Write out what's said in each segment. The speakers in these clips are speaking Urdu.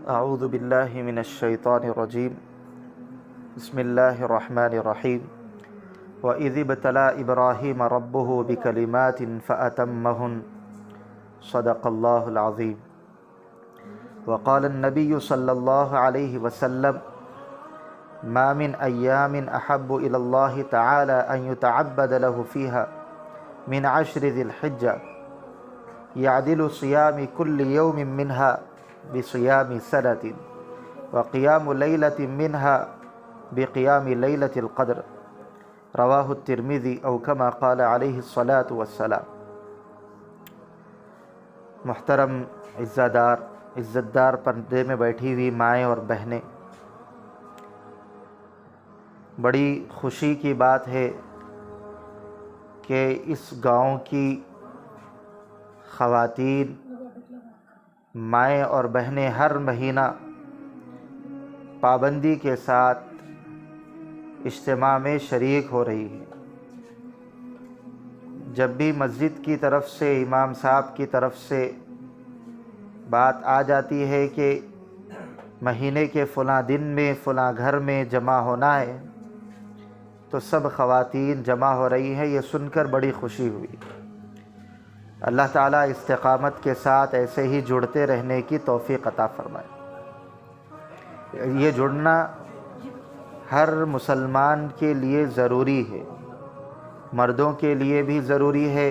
اعوذ باللہ من الشیطان الرجیم بسم اللہ الرحمن الرحیم وَإِذِ ابْتَلَىٰ إِبْرَاهِيمَ رَبُّهُ بِكَلِمَاتٍ فَأَتَمَّهُنَّ صدق اللہ العظیم۔ وقال النبی صلی اللہ علیہ وسلم ما من ایام احب الی اللہ تعالی ان یتعبد له فیها من عشر ذی الحجہ یعدل صیام کل یوم منها بصیام سنة وقیام لیلة منها بقیام لیلة القدر، رواہ الترمذی او کما قال علیہ الصلاۃ والسلام۔ محترم عزت دار پردے میں بیٹھی ہوئی مائیں اور بہنیں، بڑی خوشی کی بات ہے کہ اس گاؤں کی خواتین مائیں اور بہنیں ہر مہینہ پابندی کے ساتھ اجتماع میں شریک ہو رہی ہیں۔ جب بھی مسجد کی طرف سے امام صاحب کی طرف سے بات آ جاتی ہے کہ مہینے کے فلاں دن میں فلاں گھر میں جمع ہونا ہے تو سب خواتین جمع ہو رہی ہیں، یہ سن کر بڑی خوشی ہوئی۔ اللہ تعالیٰ استقامت کے ساتھ ایسے ہی جڑتے رہنے کی توفیق عطا فرمائے۔ یہ جڑنا ہر مسلمان کے لیے ضروری ہے، مردوں کے لیے بھی ضروری ہے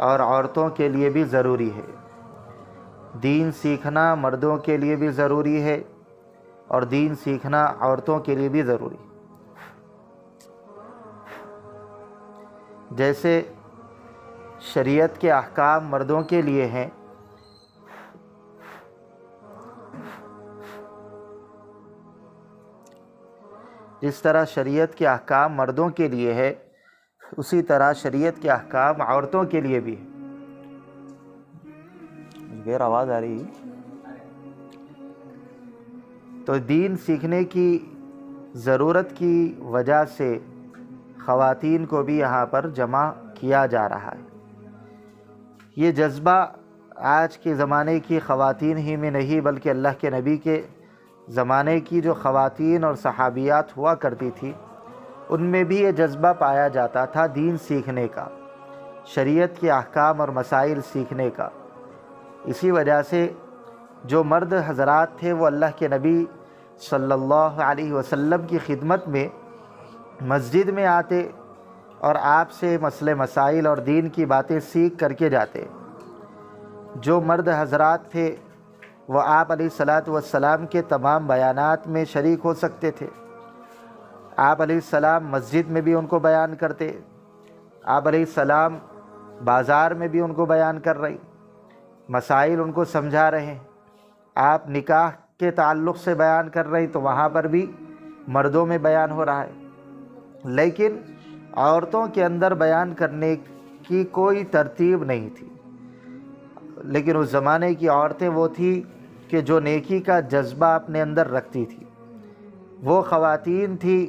اور عورتوں کے لیے بھی ضروری ہے۔ دین سیکھنا مردوں کے لیے بھی ضروری ہے اور دین سیکھنا عورتوں کے لیے بھی ضروری ہے۔ جیسے شریعت کے احکام مردوں کے لیے ہیں، جس طرح شریعت کے احکام مردوں کے لیے ہے اسی طرح شریعت کے احکام عورتوں کے لیے بھی ہے۔ غیر آواز آ رہی ہے؟ تو دین سیکھنے کی ضرورت کی وجہ سے خواتین کو بھی یہاں پر جمع کیا جا رہا ہے۔ یہ جذبہ آج کے زمانے کی خواتین ہی میں نہیں بلکہ اللہ کے نبی کے زمانے کی جو خواتین اور صحابیات ہوا کرتی تھی ان میں بھی یہ جذبہ پایا جاتا تھا دین سیکھنے کا، شریعت کے احکام اور مسائل سیکھنے کا۔ اسی وجہ سے جو مرد حضرات تھے وہ اللہ کے نبی صلی اللہ علیہ وسلم کی خدمت میں مسجد میں آتے اور آپ سے مسئلے مسائل اور دین کی باتیں سیکھ کر کے جاتے۔ جو مرد حضرات تھے وہ آپ علیہ الصلاۃ والسلام کے تمام بیانات میں شریک ہو سکتے تھے۔ آپ علیہ السلام مسجد میں بھی ان کو بیان کرتے، آپ علیہ السلام بازار میں بھی ان کو بیان کر رہی، مسائل ان کو سمجھا رہے ہیں۔ آپ نکاح کے تعلق سے بیان کر رہی تو وہاں پر بھی مردوں میں بیان ہو رہا ہے، لیکن عورتوں کے اندر بیان کرنے کی کوئی ترتیب نہیں تھی۔ لیکن اس زمانے کی عورتیں وہ تھیں کہ جو نیکی کا جذبہ اپنے اندر رکھتی تھی، وہ خواتین تھی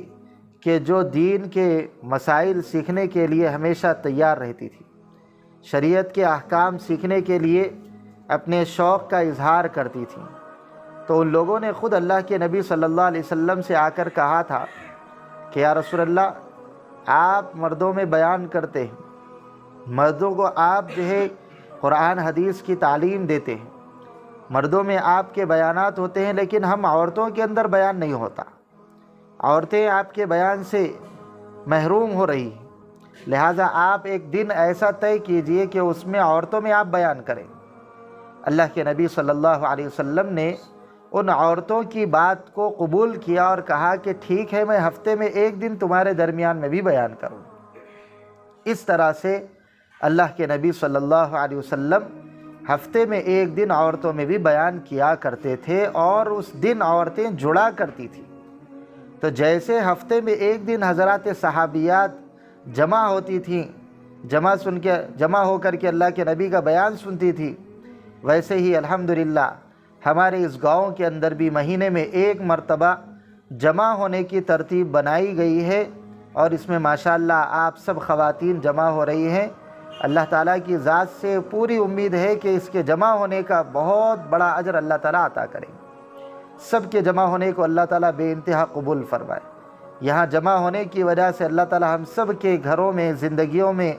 کہ جو دین کے مسائل سیکھنے کے لیے ہمیشہ تیار رہتی تھی، شریعت کے احکام سیکھنے کے لیے اپنے شوق کا اظہار کرتی تھیں۔ تو ان لوگوں نے خود اللہ کے نبی صلی اللہ علیہ وسلم سے آ کر کہا تھا کہ یا رسول اللہ، آپ مردوں میں بیان کرتے ہیں، مردوں کو آپ جو ہے قرآن حدیث کی تعلیم دیتے ہیں، مردوں میں آپ کے بیانات ہوتے ہیں، لیکن ہم عورتوں کے اندر بیان نہیں ہوتا، عورتیں آپ کے بیان سے محروم ہو رہی ہیں، لہٰذا آپ ایک دن ایسا طے کیجئے کہ اس میں عورتوں میں آپ بیان کریں۔ اللہ کے نبی صلی اللہ علیہ وسلم نے ان عورتوں کی بات کو قبول کیا اور کہا کہ ٹھیک ہے، میں ہفتے میں ایک دن تمہارے درمیان میں بھی بیان کروں۔ اس طرح سے اللہ کے نبی صلی اللہ علیہ وسلم ہفتے میں ایک دن عورتوں میں بھی بیان کیا کرتے تھے اور اس دن عورتیں جڑا کرتی تھیں۔ تو جیسے ہفتے میں ایک دن حضرات صحابیات جمع ہوتی تھیں، جمع ہو کر کے اللہ کے نبی کا بیان سنتی تھی، ویسے ہی الحمدللہ ہمارے اس گاؤں کے اندر بھی مہینے میں ایک مرتبہ جمع ہونے کی ترتیب بنائی گئی ہے اور اس میں ماشاءاللہ آپ سب خواتین جمع ہو رہی ہیں۔ اللہ تعالیٰ کی ذات سے پوری امید ہے کہ اس کے جمع ہونے کا بہت بڑا اجر اللہ تعالیٰ عطا کریں۔ سب کے جمع ہونے کو اللہ تعالیٰ بے انتہا قبول فرمائے۔ یہاں جمع ہونے کی وجہ سے اللہ تعالیٰ ہم سب کے گھروں میں، زندگیوں میں،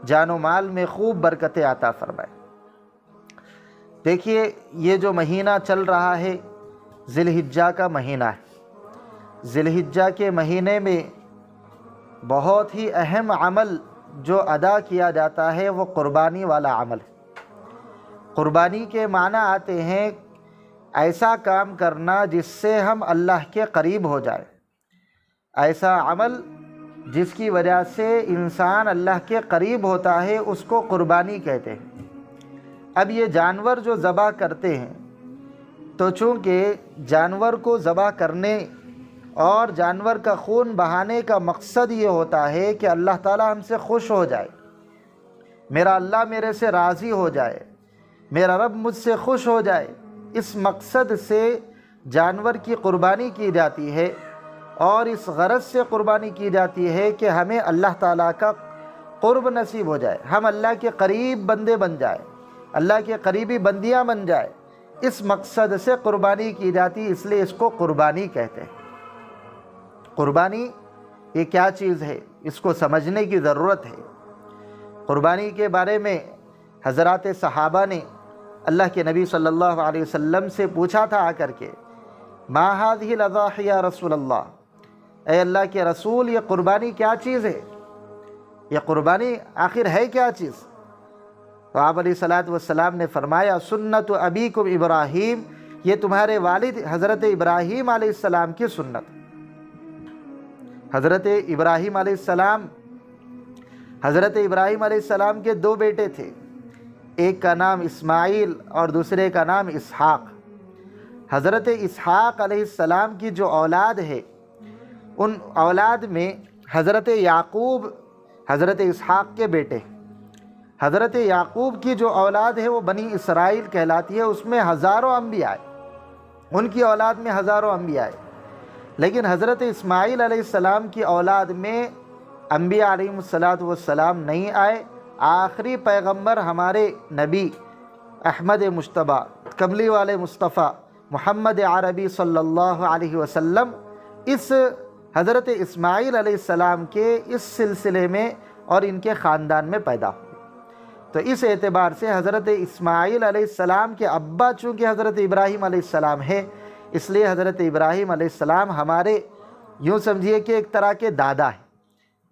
جان و مال میں خوب برکتیں عطا فرمائے۔ دیکھیے، یہ جو مہینہ چل رہا ہے ذی الحجہ کا مہینہ ہے۔ ذی الحجہ کے مہینے میں بہت ہی اہم عمل جو ادا کیا جاتا ہے وہ قربانی والا عمل ہے۔ قربانی کے معنی آتے ہیں ایسا کام کرنا جس سے ہم اللہ کے قریب ہو جائے، ایسا عمل جس کی وجہ سے انسان اللہ کے قریب ہوتا ہے، اس کو قربانی کہتے ہیں۔ اب یہ جانور جو ذبح کرتے ہیں تو چونکہ جانور کو ذبح کرنے اور جانور کا خون بہانے کا مقصد یہ ہوتا ہے کہ اللہ تعالیٰ ہم سے خوش ہو جائے، میرا اللہ میرے سے راضی ہو جائے، میرا رب مجھ سے خوش ہو جائے، اس مقصد سے جانور کی قربانی کی جاتی ہے، اور اس غرض سے قربانی کی جاتی ہے کہ ہمیں اللہ تعالیٰ کا قرب نصیب ہو جائے، ہم اللہ کے قریب بندے بن جائے، اللہ کے قریبی بندیاں بن جائے۔ اس مقصد سے قربانی کی جاتی، اس لیے اس کو قربانی کہتے ہیں۔ قربانی یہ کیا چیز ہے، اس کو سمجھنے کی ضرورت ہے۔ قربانی کے بارے میں حضرات صحابہ نے اللہ کے نبی صلی اللہ علیہ وسلم سے پوچھا تھا آ کر کے، ما هذه الاضاحی یا رسول اللہ، اے اللہ کے رسول یہ قربانی کیا چیز ہے، یہ قربانی آخر ہے کیا چیز؟ تو آپ علیہ الصلوۃ والسلام نے فرمایا، سنت ابیکم ابراہیم، یہ تمہارے والد حضرت ابراہیم علیہ السلام کی سنت۔ حضرت ابراہیم علیہ السلام کے دو بیٹے تھے، ایک کا نام اسماعیل اور دوسرے کا نام اسحاق۔ حضرت اسحاق علیہ السلام کی جو اولاد ہے، ان اولاد میں حضرت یعقوب حضرت اسحاق کے بیٹے، حضرت یعقوب کی جو اولاد ہے وہ بنی اسرائیل کہلاتی ہے، اس میں ہزاروں انبیاء آئے، ان کی اولاد میں ہزاروں انبیاء آئے۔ لیکن حضرت اسماعیل علیہ السلام کی اولاد میں انبیاء علیہ السلام نہیں آئے۔ آخری پیغمبر ہمارے نبی احمد مجتبیٰ، کملی والے مصطفیٰ محمد عربی صلی اللہ علیہ وسلم اس حضرت اسماعیل علیہ السلام کے اس سلسلے میں اور ان کے خاندان میں پیدا ہوئے۔ تو اس اعتبار سے حضرت اسماعیل علیہ السلام کے ابا چونکہ حضرت ابراہیم علیہ السلام ہے، اس لیے حضرت ابراہیم علیہ السلام ہمارے یوں سمجھیے کہ ایک طرح کے دادا ہیں۔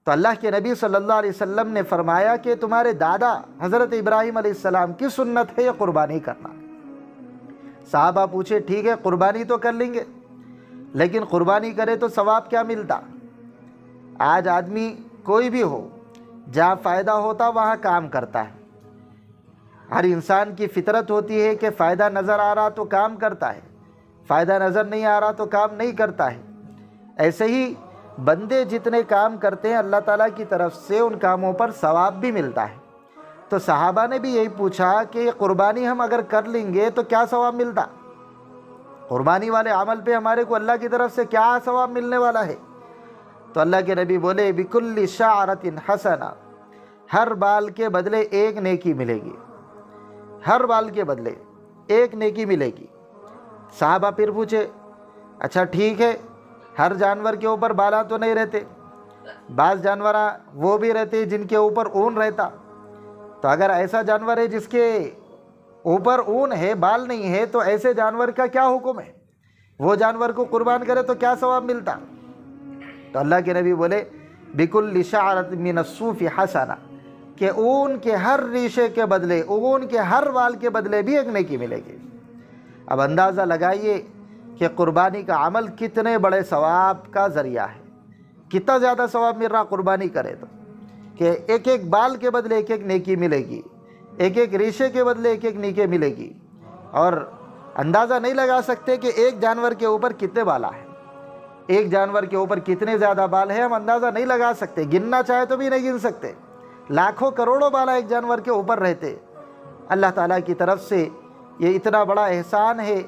تو اللہ کے نبی صلی اللہ علیہ وسلم نے فرمایا کہ تمہارے دادا حضرت ابراہیم علیہ السلام کی سنت ہے یہ قربانی کرنا۔ صحابہ پوچھے، ٹھیک ہے قربانی تو کر لیں گے، لیکن قربانی کرے تو ثواب کیا ملتا؟ آج آدمی کوئی بھی ہو، جہاں فائدہ ہوتا وہاں کام کرتا ہے۔ ہر انسان کی فطرت ہوتی ہے کہ فائدہ نظر آ رہا تو کام کرتا ہے، فائدہ نظر نہیں آ رہا تو کام نہیں کرتا ہے۔ ایسے ہی بندے جتنے کام کرتے ہیں اللہ تعالیٰ کی طرف سے ان کاموں پر ثواب بھی ملتا ہے۔ تو صحابہ نے بھی یہی پوچھا کہ یہ قربانی ہم اگر کر لیں گے تو کیا ثواب ملتا؟ قربانی والے عمل پہ ہمارے کو اللہ کی طرف سے کیا ثواب ملنے والا ہے؟ تو اللہ کے نبی بولے، بِكُلِّ شَعْرَةٍ حَسَنَةٍ، ہر بال کے بدلے ایک نیکی ملے گی، ہر بال کے بدلے ایک نیکی ملے گی۔ صحابہ پھر پوچھے، اچھا ٹھیک ہے، ہر جانور کے اوپر بالا تو نہیں رہتے، بعض جانور وہ بھی رہتے جن کے اوپر اون رہتا، تو اگر ایسا جانور ہے جس کے اوپر اون ہے بال نہیں ہے تو ایسے جانور کا کیا حکم ہے؟ وہ جانور کو قربان کرے تو کیا ثواب ملتا؟ تو اللہ کے نبی بولے، بِكُلِّ شَعْرَةٍ مِّنَ الصُّوفِ حَسَنَةٍ، کہ اون کے ہر ریشے کے بدلے، اون کے ہر بال کے بدلے بھی ایک نیکی ملے گی۔ اب اندازہ لگائیے کہ قربانی کا عمل کتنے بڑے ثواب کا ذریعہ ہے، کتنا زیادہ ثواب مل رہا قربانی کرے تو، کہ ایک ایک بال کے بدلے ایک ایک نیکی ملے گی، ایک ایک ریشے کے بدلے ایک ایک نیکی ملے گی۔ اور اندازہ نہیں لگا سکتے کہ ایک جانور کے اوپر کتنے بالا ہیں، ایک جانور کے اوپر کتنے زیادہ بال ہیں، ہم اندازہ نہیں لگا سکتے، گننا چاہے تو بھی نہیں گن سکتے۔ لاکھوں کروڑوں بالا ایک جانور کے اوپر رہتے۔ اللہ تعالیٰ کی طرف سے یہ اتنا بڑا احسان ہے،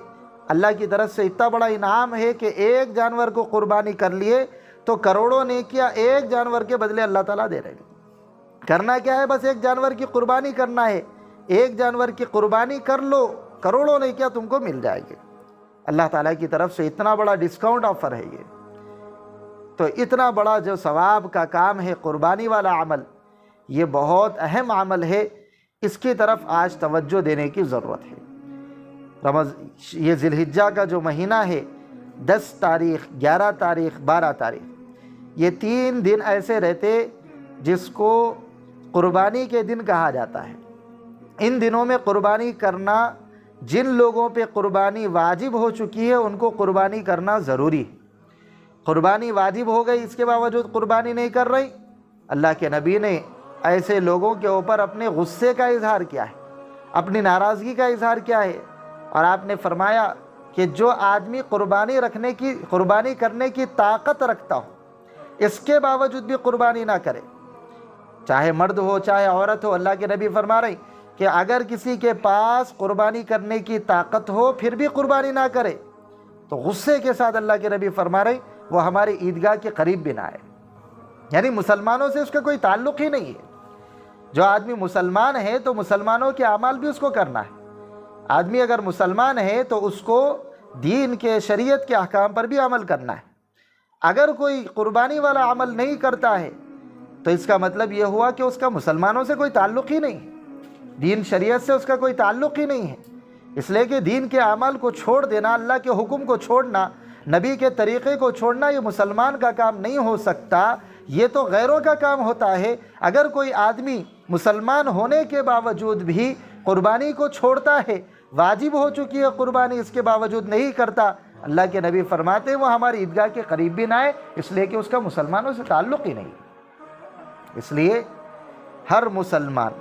اللہ کی طرف سے اتنا بڑا انعام ہے کہ ایک جانور کو قربانی کر لیے تو کروڑوں نیکیاں ایک جانور کے بدلے اللہ تعالیٰ دے رہے ہیں۔ کرنا کیا ہے؟ بس ایک جانور کی قربانی کرنا ہے، ایک جانور کی قربانی کر لو، کروڑوں نیکیاں تم کو مل جائے گی۔ اللہ تعالیٰ کی طرف سے اتنا بڑا ڈسکاؤنٹ آفر ہے یہ. تو اتنا بڑا جو ثواب کا کام ہے قربانی والا عمل، یہ بہت اہم عمل ہے، اس کی طرف آج توجہ دینے کی ضرورت ہے. یہ ذی الحجہ کا جو مہینہ ہے، 10 تاریخ، 11 تاریخ، 12 تاریخ، یہ 3 دن ایسے رہتے جس کو قربانی کے دن کہا جاتا ہے. ان دنوں میں قربانی کرنا، جن لوگوں پہ قربانی واجب ہو چکی ہے ان کو قربانی کرنا ضروری ہے. قربانی واجب ہو گئی، اس کے باوجود قربانی نہیں کر رہی، اللہ کے نبی نے ایسے لوگوں کے اوپر اپنے غصے کا اظہار کیا ہے، اپنی ناراضگی کا اظہار کیا ہے، اور آپ نے فرمایا کہ جو آدمی قربانی کرنے کی طاقت رکھتا ہو، اس کے باوجود بھی قربانی نہ کرے، چاہے مرد ہو چاہے عورت ہو. اللہ کے نبی فرما رہے کہ اگر کسی کے پاس قربانی کرنے کی طاقت ہو پھر بھی قربانی نہ کرے، تو غصے کے ساتھ اللہ کے نبی فرما رہے وہ ہماری عیدگاہ کے قریب بھی نہ آئے. یعنی مسلمانوں سے اس کا کوئی تعلق ہی نہیں ہے. جو آدمی مسلمان ہے تو مسلمانوں کے اعمال بھی اس کو کرنا ہے. آدمی اگر مسلمان ہے تو اس کو دین کے، شریعت کے احکام پر بھی عمل کرنا ہے. اگر کوئی قربانی والا عمل نہیں کرتا ہے تو اس کا مطلب یہ ہوا کہ اس کا مسلمانوں سے کوئی تعلق ہی نہیں ہے، دین شریعت سے اس کا کوئی تعلق ہی نہیں ہے. اس لیے کہ دین کے اعمال کو چھوڑ دینا، اللہ کے حکم کو چھوڑنا، نبی کے طریقے کو چھوڑنا، یہ مسلمان کا کام نہیں ہو سکتا، یہ تو غیروں کا کام ہوتا ہے. اگر کوئی آدمی مسلمان ہونے کے باوجود بھی قربانی کو چھوڑتا ہے، واجب ہو چکی ہے قربانی، اس کے باوجود نہیں کرتا، اللہ کے نبی فرماتے ہیں وہ ہماری عیدگاہ کے قریب بھی نہ آئے، اس لیے کہ اس کا مسلمانوں سے تعلق ہی نہیں. اس لیے ہر مسلمان،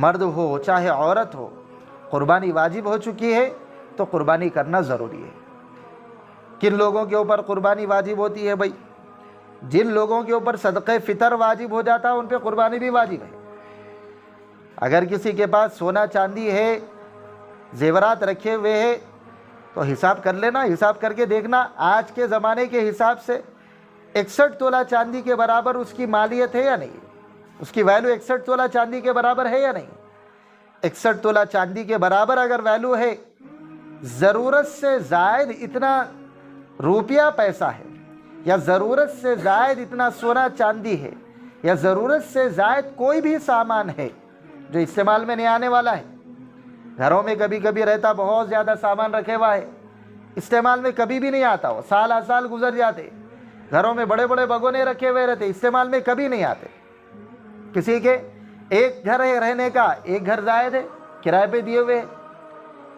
مرد ہو چاہے عورت ہو، قربانی واجب ہو چکی ہے تو قربانی کرنا ضروری ہے. کن لوگوں کے اوپر قربانی واجب ہوتی ہے بھائی؟ جن لوگوں کے اوپر صدقہ فطر واجب ہو جاتا ہے ان پہ قربانی بھی واجب ہے. اگر کسی کے پاس سونا چاندی ہے، زیورات رکھے ہوئے ہیں، تو حساب کر لینا، حساب کر کے دیکھنا آج کے زمانے کے حساب سے 61 تولہ چاندی کے برابر اس کی مالیت ہے یا نہیں، اس کی ویلو 61 تولہ چاندی کے برابر ہے یا نہیں. 61 تولہ چاندی کے برابر اگر ویلو ہے، ضرورت سے زائد اتنا روپیہ پیسہ ہے، یا ضرورت سے زائد اتنا سونا چاندی ہے، یا ضرورت سے زائد کوئی بھی سامان ہے جو استعمال میں نہیں آنے والا ہے. گھروں میں کبھی کبھی رہتا، بہت زیادہ سامان رکھے ہوا ہے، استعمال میں کبھی بھی نہیں آتا، وہ سال آ سال گزر جاتے. گھروں میں بڑے بڑے بگونے رکھے ہوئے رہتے، استعمال میں کبھی نہیں آتے. کسی کے ایک گھر ہے رہنے کا، ایک گھر زائد ہے، کرائے پہ دیے ہوئے ہے.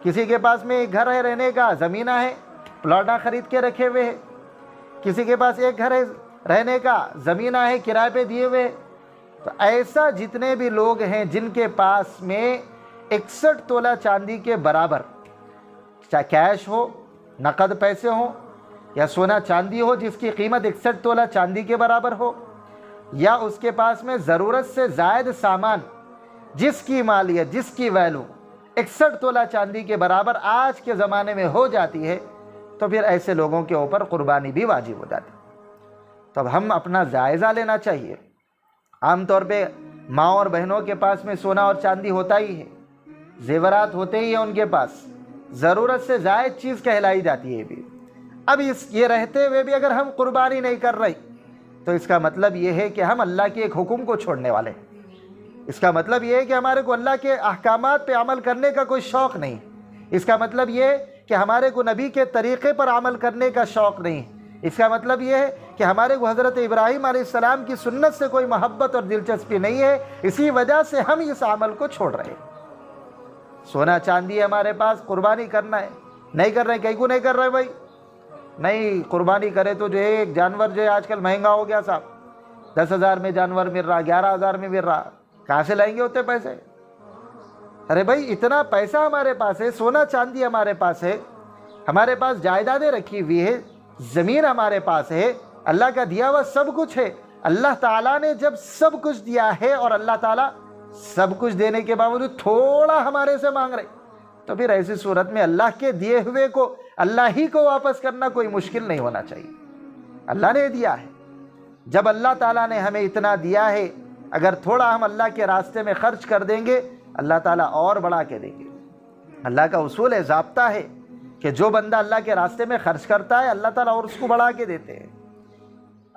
کسی کے پاس میں ایک گھر ہے رہنے کا، زمینہ ہے، پلاٹاں خرید کے رکھے ہوئے ہے. کسی کے پاس ایک گھر ہے رہنے کا، زمینہ ہے، کرائے پہ دیے ہوئے. تو ایسا جتنے بھی لوگ ہیں جن کے پاس میں 61 تولہ چاندی کے برابر، چاہے کیش ہو، نقد پیسے ہوں، یا سونا چاندی ہو جس کی قیمت 61 تولہ چاندی کے برابر ہو، یا اس کے پاس میں ضرورت سے زائد سامان جس کی مالیت، جس کی ویلو 61 تولہ چاندی کے برابر آج کے زمانے میں ہو جاتی ہے، تو پھر ایسے لوگوں کے اوپر قربانی بھی واجب ہو جاتی. تو اب ہم اپنا جائزہ لینا چاہیے. عام طور پہ ماں اور بہنوں کے پاس میں سونا اور چاندی ہوتا ہی ہے، زیورات ہوتے ہی ہیں ان کے پاس، ضرورت سے زائد چیز کہلائی جاتی ہے بھی. اب یہ رہتے ہوئے بھی اگر ہم قربانی نہیں کر رہے تو اس کا مطلب یہ ہے کہ ہم اللہ کے ایک حکم کو چھوڑنے والے ہیں. اس کا مطلب یہ ہے کہ ہمارے کو اللہ کے احکامات پہ عمل کرنے کا کوئی شوق نہیں. اس کا مطلب یہ ہے کہ ہمارے کو نبی کے طریقے پر عمل کرنے کا شوق نہیں. اس کا مطلب یہ ہے کہ ہمارے کو حضرت ابراہیم علیہ السلام کی سنت سے کوئی محبت اور دلچسپی نہیں ہے، اسی وجہ سے ہم اس عمل کو چھوڑ رہے ہیں. سونا چاندی ہمارے پاس، قربانی کرنا ہے، نہیں کر رہے. کہیں کو نہیں کر رہے بھائی؟ نہیں قربانی کرے تو جو ہے ایک جانور جو ہے آج کل مہنگا ہو گیا صاحب، 10,000 میں جانور مل رہا، 11,000 میں مل رہا، کہاں سے لائیں گے اتنے پیسے؟ ارے بھائی اتنا پیسہ ہمارے پاس ہے، سونا چاندی ہمارے پاس ہے، ہمارے پاس جائیدادیں رکھی ہوئی ہے، زمین ہمارے پاس ہے، اللہ کا دیا ہوا سب کچھ ہے. اللہ تعالیٰ نے جب سب کچھ دیا ہے اور اللہ تعالیٰ سب کچھ دینے کے باوجود تھوڑا ہمارے سے مانگ رہے، تو پھر ایسی صورت میں اللہ کے دیے ہوئے کو اللہ ہی کو واپس کرنا کوئی مشکل نہیں ہونا چاہیے. اللہ نے دیا ہے، جب اللہ تعالیٰ نے ہمیں اتنا دیا ہے، اگر تھوڑا ہم اللہ کے راستے میں خرچ کر دیں گے، اللہ تعالیٰ اور بڑھا کے دیں گے. اللہ کا اصول ہے، ضابطہ ہے کہ جو بندہ اللہ کے راستے میں خرچ کرتا ہے اللہ تعالیٰ اور اس کو بڑھا کے دیتے ہیں۔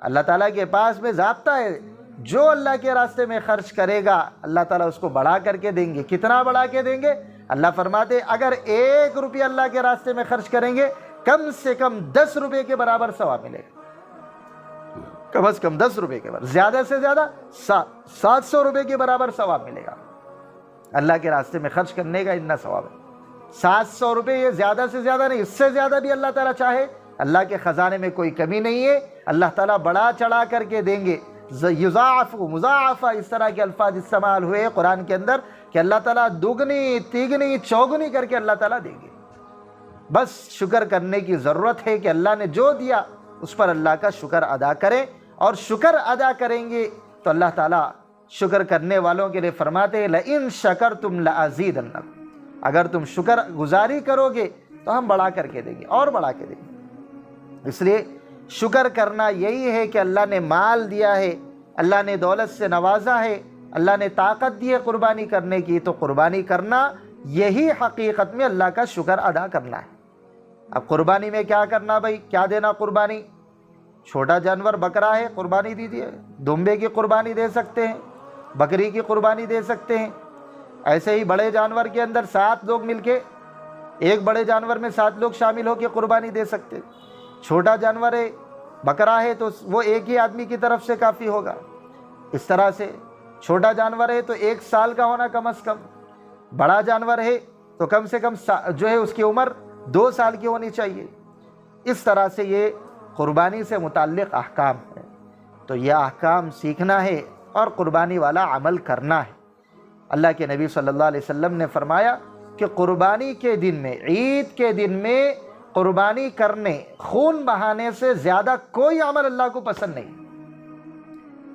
اللہ تعالیٰ کے پاس میں ضابطہ ہے، جو اللہ کے راستے میں خرچ کرے گا اللہ تعالیٰ اس کو بڑھا کر کے دیں گے۔ کتنا بڑھا کے دیں گے؟ اللہ فرماتے ہیں اگر 1 روپیہ اللہ کے راستے میں خرچ کریں گے کم سے کم 10 روپے کے برابر ثواب ملے گا، کم از کم 10 روپے کے برابر، زیادہ سے زیادہ 700 روپے کے برابر ثواب ملے گا۔ اللہ کے راستے میں خرچ کرنے کا اتنا ثواب ہے۔ 700 روپے یہ زیادہ سے زیادہ نہیں، اس سے زیادہ بھی اللہ تعالیٰ چاہے، اللہ کے خزانے میں کوئی کمی نہیں ہے، اللہ تعالیٰ بڑا چڑھا کر کے دیں گے۔ یضاعف مضاعف اس طرح کے الفاظ استعمال ہوئے قرآن کے اندر کہ اللہ تعالیٰ دگنی تیگنی چوگنی کر کے اللہ تعالیٰ دیں گے۔ بس شکر کرنے کی ضرورت ہے کہ اللہ نے جو دیا اس پر اللہ کا شکر ادا کریں، اور شکر ادا کریں گے تو اللہ تعالیٰ شکر کرنے والوں کے لیے فرماتے ہیں لئن شکرتم لازیدنکم، اگر تم شکر گزاری کرو گے تو ہم بڑھا کر کے دیں گے اور بڑھا کے دیں گے۔ اس لیے شکر کرنا یہی ہے کہ اللہ نے مال دیا ہے، اللہ نے دولت سے نوازا ہے، اللہ نے طاقت دی ہے قربانی کرنے کی، تو قربانی کرنا یہی حقیقت میں اللہ کا شکر ادا کرنا ہے۔ اب قربانی میں کیا کرنا بھائی، کیا دینا قربانی؟ چھوٹا جانور بکرا ہے قربانی دیجیے، دمبے کی قربانی دے سکتے ہیں، بکری کی قربانی دے سکتے ہیں۔ ایسے ہی بڑے جانور کے اندر 7 لوگ مل کے، ایک بڑے جانور میں 7 لوگ شامل ہو کے قربانی دے سکتے ہیں۔ چھوٹا جانور ہے بکرا ہے تو وہ ایک ہی آدمی کی طرف سے کافی ہوگا۔ اس طرح سے چھوٹا جانور ہے تو 1 سال کا ہونا کم از کم، بڑا جانور ہے تو کم سے کم جو ہے اس کی عمر 2 سال کی ہونی چاہیے۔ اس طرح سے یہ قربانی سے متعلق احکام ہے، تو یہ احکام سیکھنا ہے اور قربانی والا عمل کرنا ہے۔ اللہ کے نبی صلی اللہ علیہ وسلم نے فرمایا کہ قربانی کے دن میں، عید کے دن میں قربانی کرنے، خون بہانے سے زیادہ کوئی عمل اللہ کو پسند نہیں۔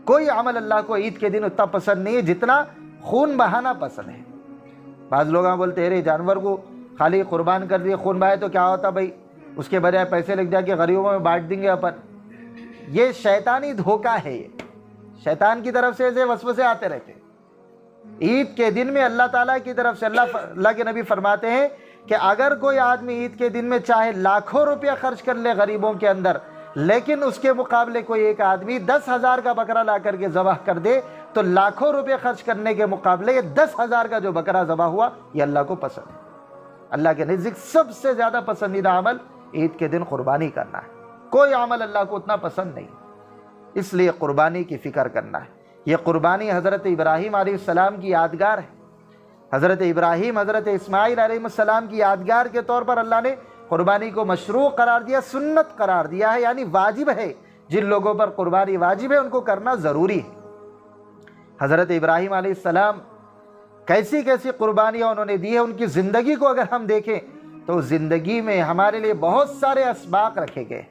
کوئی عمل اللہ کو عید کے دن اتنا پسند نہیں ہے جتنا خون بہانا پسند ہے۔ بعض لوگ بولتے ہیں ارے جانور کو خالی قربان کر دیے، خون بہائے تو کیا ہوتا بھائی، اس کے بجائے پیسے لگ جا کے غریبوں میں بانٹ دیں گے اپن۔ یہ شیطانی دھوکہ ہے، یہ شیطان کی طرف سے ایسے وسوسے آتے رہتے ہیں۔ عید کے دن میں اللہ تعالیٰ کی طرف سے اللہ کے نبی فرماتے ہیں کہ اگر کوئی آدمی عید کے دن میں چاہے لاکھوں روپیہ خرچ کر لے غریبوں کے اندر، لیکن اس کے مقابلے کوئی ایک آدمی 10,000 کا بکرا لا کر کے ذبح کر دے تو لاکھوں روپے خرچ کرنے کے مقابلے یہ 10,000 کا جو بکرا ذبح ہوا یہ اللہ کو پسند ہے۔ اللہ کے نزدیک سب سے زیادہ پسندیدہ عمل عید کے دن قربانی کرنا ہے۔ کوئی عمل اللہ کو اتنا پسند نہیں، اس لیے قربانی کی فکر کرنا ہے۔ یہ قربانی حضرت ابراہیم علیہ السلام کی یادگار ہے۔ حضرت ابراہیم، حضرت اسماعیل علیہ السلام کی یادگار کے طور پر اللہ نے قربانی کو مشروع قرار دیا، سنت قرار دیا ہے، یعنی واجب ہے۔ جن لوگوں پر قربانی واجب ہے ان کو کرنا ضروری ہے۔ حضرت ابراہیم علیہ السلام کیسی کیسی قربانیاں انہوں نے دی ہے، ان کی زندگی کو اگر ہم دیکھیں تو زندگی میں ہمارے لیے بہت سارے اسباق رکھے گئے،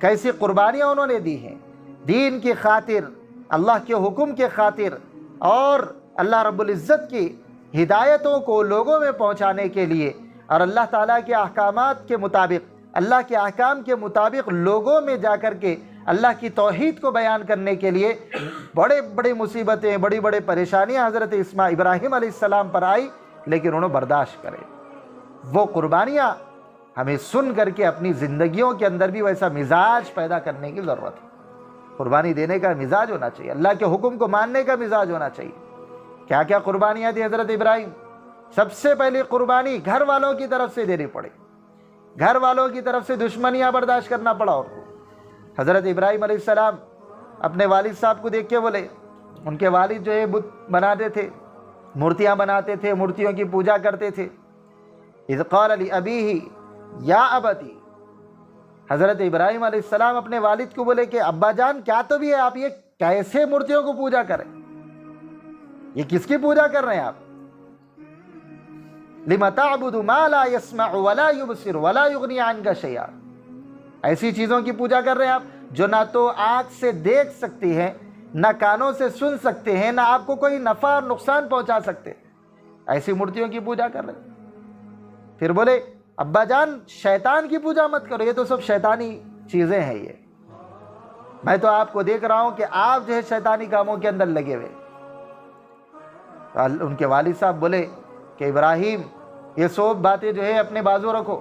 کیسی قربانیاں انہوں نے دی ہیں دین کی خاطر، اللہ کے حکم کے خاطر، اور اللہ رب العزت کی ہدایتوں کو لوگوں میں پہنچانے کے لیے، اور اللہ تعالیٰ کے احکامات کے مطابق، اللہ کے احکام کے مطابق لوگوں میں جا کر کے اللہ کی توحید کو بیان کرنے کے لیے بڑے بڑے مصیبتیں، بڑی بڑے پریشانیاں حضرت ابراہیم علیہ السلام پر آئی، لیکن انہوں نے برداشت کرے۔ وہ قربانیاں ہمیں سن کر کے اپنی زندگیوں کے اندر بھی ویسا مزاج پیدا کرنے کی ضرورت ہے۔ قربانی دینے کا مزاج ہونا چاہیے، اللہ کے حکم کو ماننے کا مزاج ہونا چاہیے۔ کیا کیا قربانیاں دی حضرت ابراہیم؟ سب سے پہلی قربانی گھر والوں کی طرف سے دینی پڑی، گھر والوں کی طرف سے دشمنیاں برداشت کرنا پڑا ان کو۔ حضرت ابراہیم علیہ السلام اپنے والد صاحب کو دیکھ کے بولے، ان کے والد جو ہے بت بناتے تھے، مورتیاں بناتے تھے، مورتیوں کی پوجا کرتے تھے۔ اذ قال لأبیہ یا ابتی، حضرت ابراہیم علیہ السلام اپنے والد کو بولے کہ ابا جان کیا تو بھی ہے، آپ یہ کیسے مورتیوں کو پوجا کریں، یہ کس کی پوجا کر رہے ہیں آپ؟ لم تعبد ما لا يسمع ولا يبصر ولا يغني عنك شيئا، ایسی چیزوں کی پوجا کر رہے ہیں آپ جو نہ تو آنکھ سے دیکھ سکتی ہیں، نہ کانوں سے سن سکتے ہیں، نہ آپ کو کوئی نفع اور نقصان پہنچا سکتے، ایسی مورتیوں کی پوجا کر رہے ہیں۔ پھر بولے ابا جان شیطان کی پوجا مت کرو، یہ تو سب شیطانی چیزیں ہیں، یہ میں تو آپ کو دیکھ رہا ہوں کہ آپ جو ہے شیطانی کاموں کے اندر لگے ہوئے۔ ان کے والد صاحب بولے کہ ابراہیم یہ سب باتیں جو ہے اپنے بازو رکھو،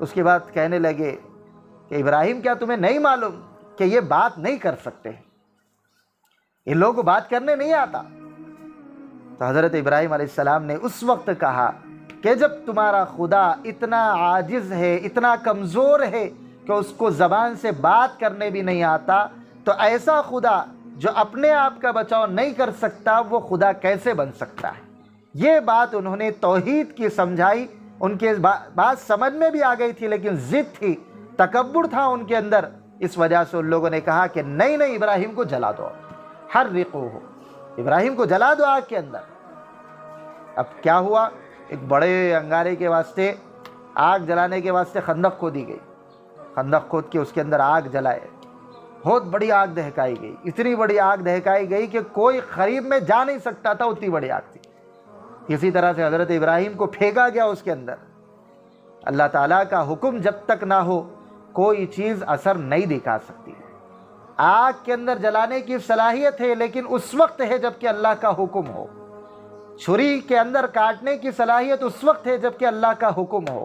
اس کے بعد کہنے لگے کہ ابراہیم کیا تمہیں نہیں معلوم کہ یہ بات نہیں کر سکتے، ان لوگوں کو بات کرنے نہیں آتا؟ تو حضرت ابراہیم علیہ السلام نے اس وقت کہا کہ جب تمہارا خدا اتنا عاجز ہے، اتنا کمزور ہے کہ اس کو زبان سے بات کرنے بھی نہیں آتا، تو ایسا خدا جو اپنے آپ کا بچاؤ نہیں کر سکتا وہ خدا کیسے بن سکتا ہے؟ یہ بات انہوں نے توحید کی سمجھائی، ان کے بات سمجھ میں بھی آ گئی تھی، لیکن ضد تھی، تکبر تھا ان کے اندر، اس وجہ سے ان لوگوں نے کہا کہ نہیں نہیں، ابراہیم کو جلا دو، حرقوہ، ابراہیم کو جلا دو آگ کے اندر۔ اب کیا ہوا؟ ایک بڑے انگارے کے واسطے، آگ جلانے کے واسطے خندق کھودی گئی، خندق کھود کے اس کے اندر آگ جلائے، بہت بڑی آگ دہکائی گئی، اتنی بڑی آگ دہکائی گئی کہ کوئی قریب میں جا نہیں سکتا تھا، اتنی بڑی آگ تھی۔ اسی طرح سے حضرت ابراہیم کو پھینکا گیا اس کے اندر۔ اللہ تعالیٰ کا حکم جب تک نہ ہو کوئی چیز اثر نہیں دکھا سکتی۔ آگ کے اندر جلانے کی صلاحیت ہے لیکن اس وقت ہے جب کہ اللہ کا حکم ہو، چھری کے اندر کاٹنے کی صلاحیت اس وقت ہے جب کہ اللہ کا حکم ہو،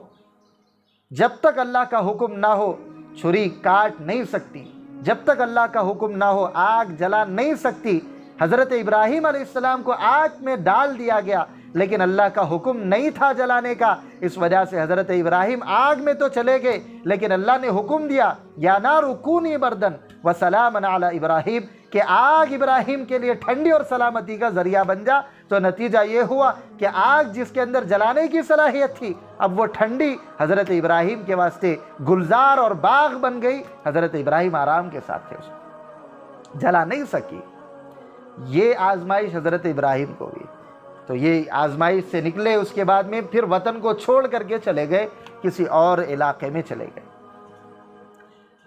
جب تک اللہ کا حکم نہ ہو چھری کاٹ نہیں سکتی، جب تک اللہ کا حکم نہ ہو آگ جلا نہیں سکتی۔ حضرت ابراہیم علیہ السلام کو آگ میں ڈال دیا گیا لیکن اللہ کا حکم نہیں تھا جلانے کا، اس وجہ سے حضرت ابراہیم آگ میں تو چلے گئے لیکن اللہ نے حکم دیا یا نار کونی بردن وسلام علی ابراہیم، کہ آگ ابراہیم کے لیے ٹھنڈی اور سلامتی کا ذریعہ بن جا۔ تو نتیجہ یہ ہوا کہ آگ جس کے اندر جلانے کی صلاحیت تھی اب وہ ٹھنڈی حضرت ابراہیم کے واسطے گلزار اور باغ بن گئی۔ حضرت ابراہیم آرام کے ساتھ تھے، اس کو جلا نہیں سکی۔ یہ آزمائش حضرت ابراہیم کو بھی، تو یہ آزمائش سے نکلے، اس کے بعد میں پھر وطن کو چھوڑ کر کے چلے گئے، کسی اور علاقے میں چلے گئے۔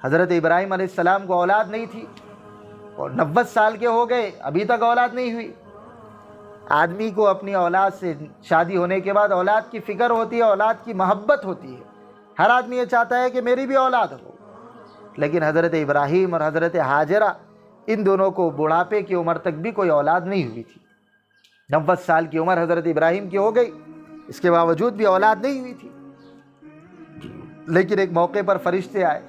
حضرت ابراہیم علیہ السلام کو اولاد نہیں تھی اور 90 سال کے ہو گئے، ابھی تک اولاد نہیں ہوئی۔ آدمی کو اپنی اولاد سے شادی ہونے کے بعد اولاد کی فکر ہوتی ہے، اولاد کی محبت ہوتی ہے، ہر آدمی یہ چاہتا ہے کہ میری بھی اولاد ہو۔ لیکن حضرت ابراہیم اور حضرت ہاجرہ، ان دونوں کو بڑھاپے کی عمر تک بھی کوئی اولاد نہیں ہوئی تھی۔ 90 سال کی عمر حضرت ابراہیم کی ہو گئی، اس کے باوجود بھی اولاد نہیں ہوئی تھی۔ لیکن ایک موقع پر فرشتے آئے،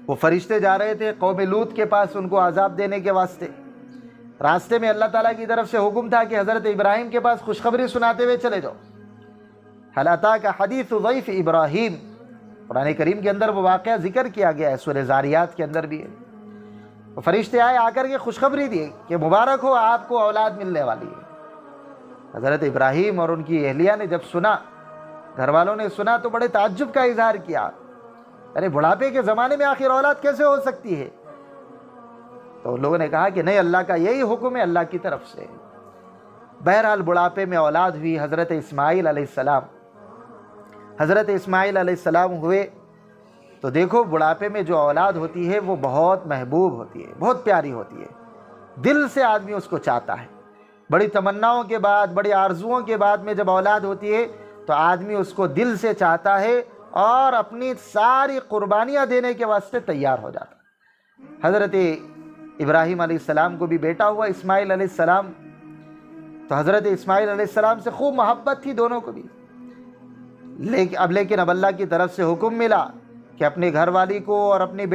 وہ فرشتے جا رہے تھے قوم لوط کے پاس ان کو عذاب دینے کے واسطے۔ راستے میں اللہ تعالیٰ کی طرف سے حکم تھا کہ حضرت ابراہیم کے پاس خوشخبری سناتے ہوئے چلے جاؤ۔ هل اتاک حدیث ضیف ابراہیم، قرآن کریم کے اندر وہ واقعہ ذکر کیا گیا ہے، سورہ زاریات کے اندر بھی ہے۔ فرشتے آئے، آ کر کے خوشخبری دی کہ مبارک ہو، آپ کو اولاد ملنے والی ہے۔ حضرت ابراہیم اور ان کی اہلیہ نے جب سنا، گھر والوں نے سنا تو بڑے تعجب کا اظہار کیا، ارے بڑھاپے کے زمانے میں آخر اولاد کیسے ہو سکتی ہے؟ تو لوگوں نے کہا کہ نہیں، اللہ کا یہی حکم ہے، اللہ کی طرف سے۔ بہرحال بڑھاپے میں اولاد ہوئی، حضرت اسماعیل علیہ السلام۔ حضرت اسماعیل علیہ السلام ہوئے تو دیکھو بڑھاپے میں جو اولاد ہوتی ہے وہ بہت محبوب ہوتی ہے، بہت پیاری ہوتی ہے، دل سے آدمی اس کو چاہتا ہے۔ بڑی تمناؤں کے بعد، بڑی آرزوؤں کے بعد میں جب اولاد ہوتی ہے تو آدمی اس کو دل سے چاہتا ہے اور اپنی ساری قربانیاں دینے کے واسطے تیار ہو جاتا ہے۔ حضرت ابراہیم علیہ السلام کو بھی بیٹا ہوا اسماعیل علیہ السلام، تو حضرت اسماعیل علیہ السلام سے خوب محبت تھی دونوں کو بھی۔ لیکن اب اللہ کی طرف سے حکم ملا کہ اپنے گھر والی کو اور اپنے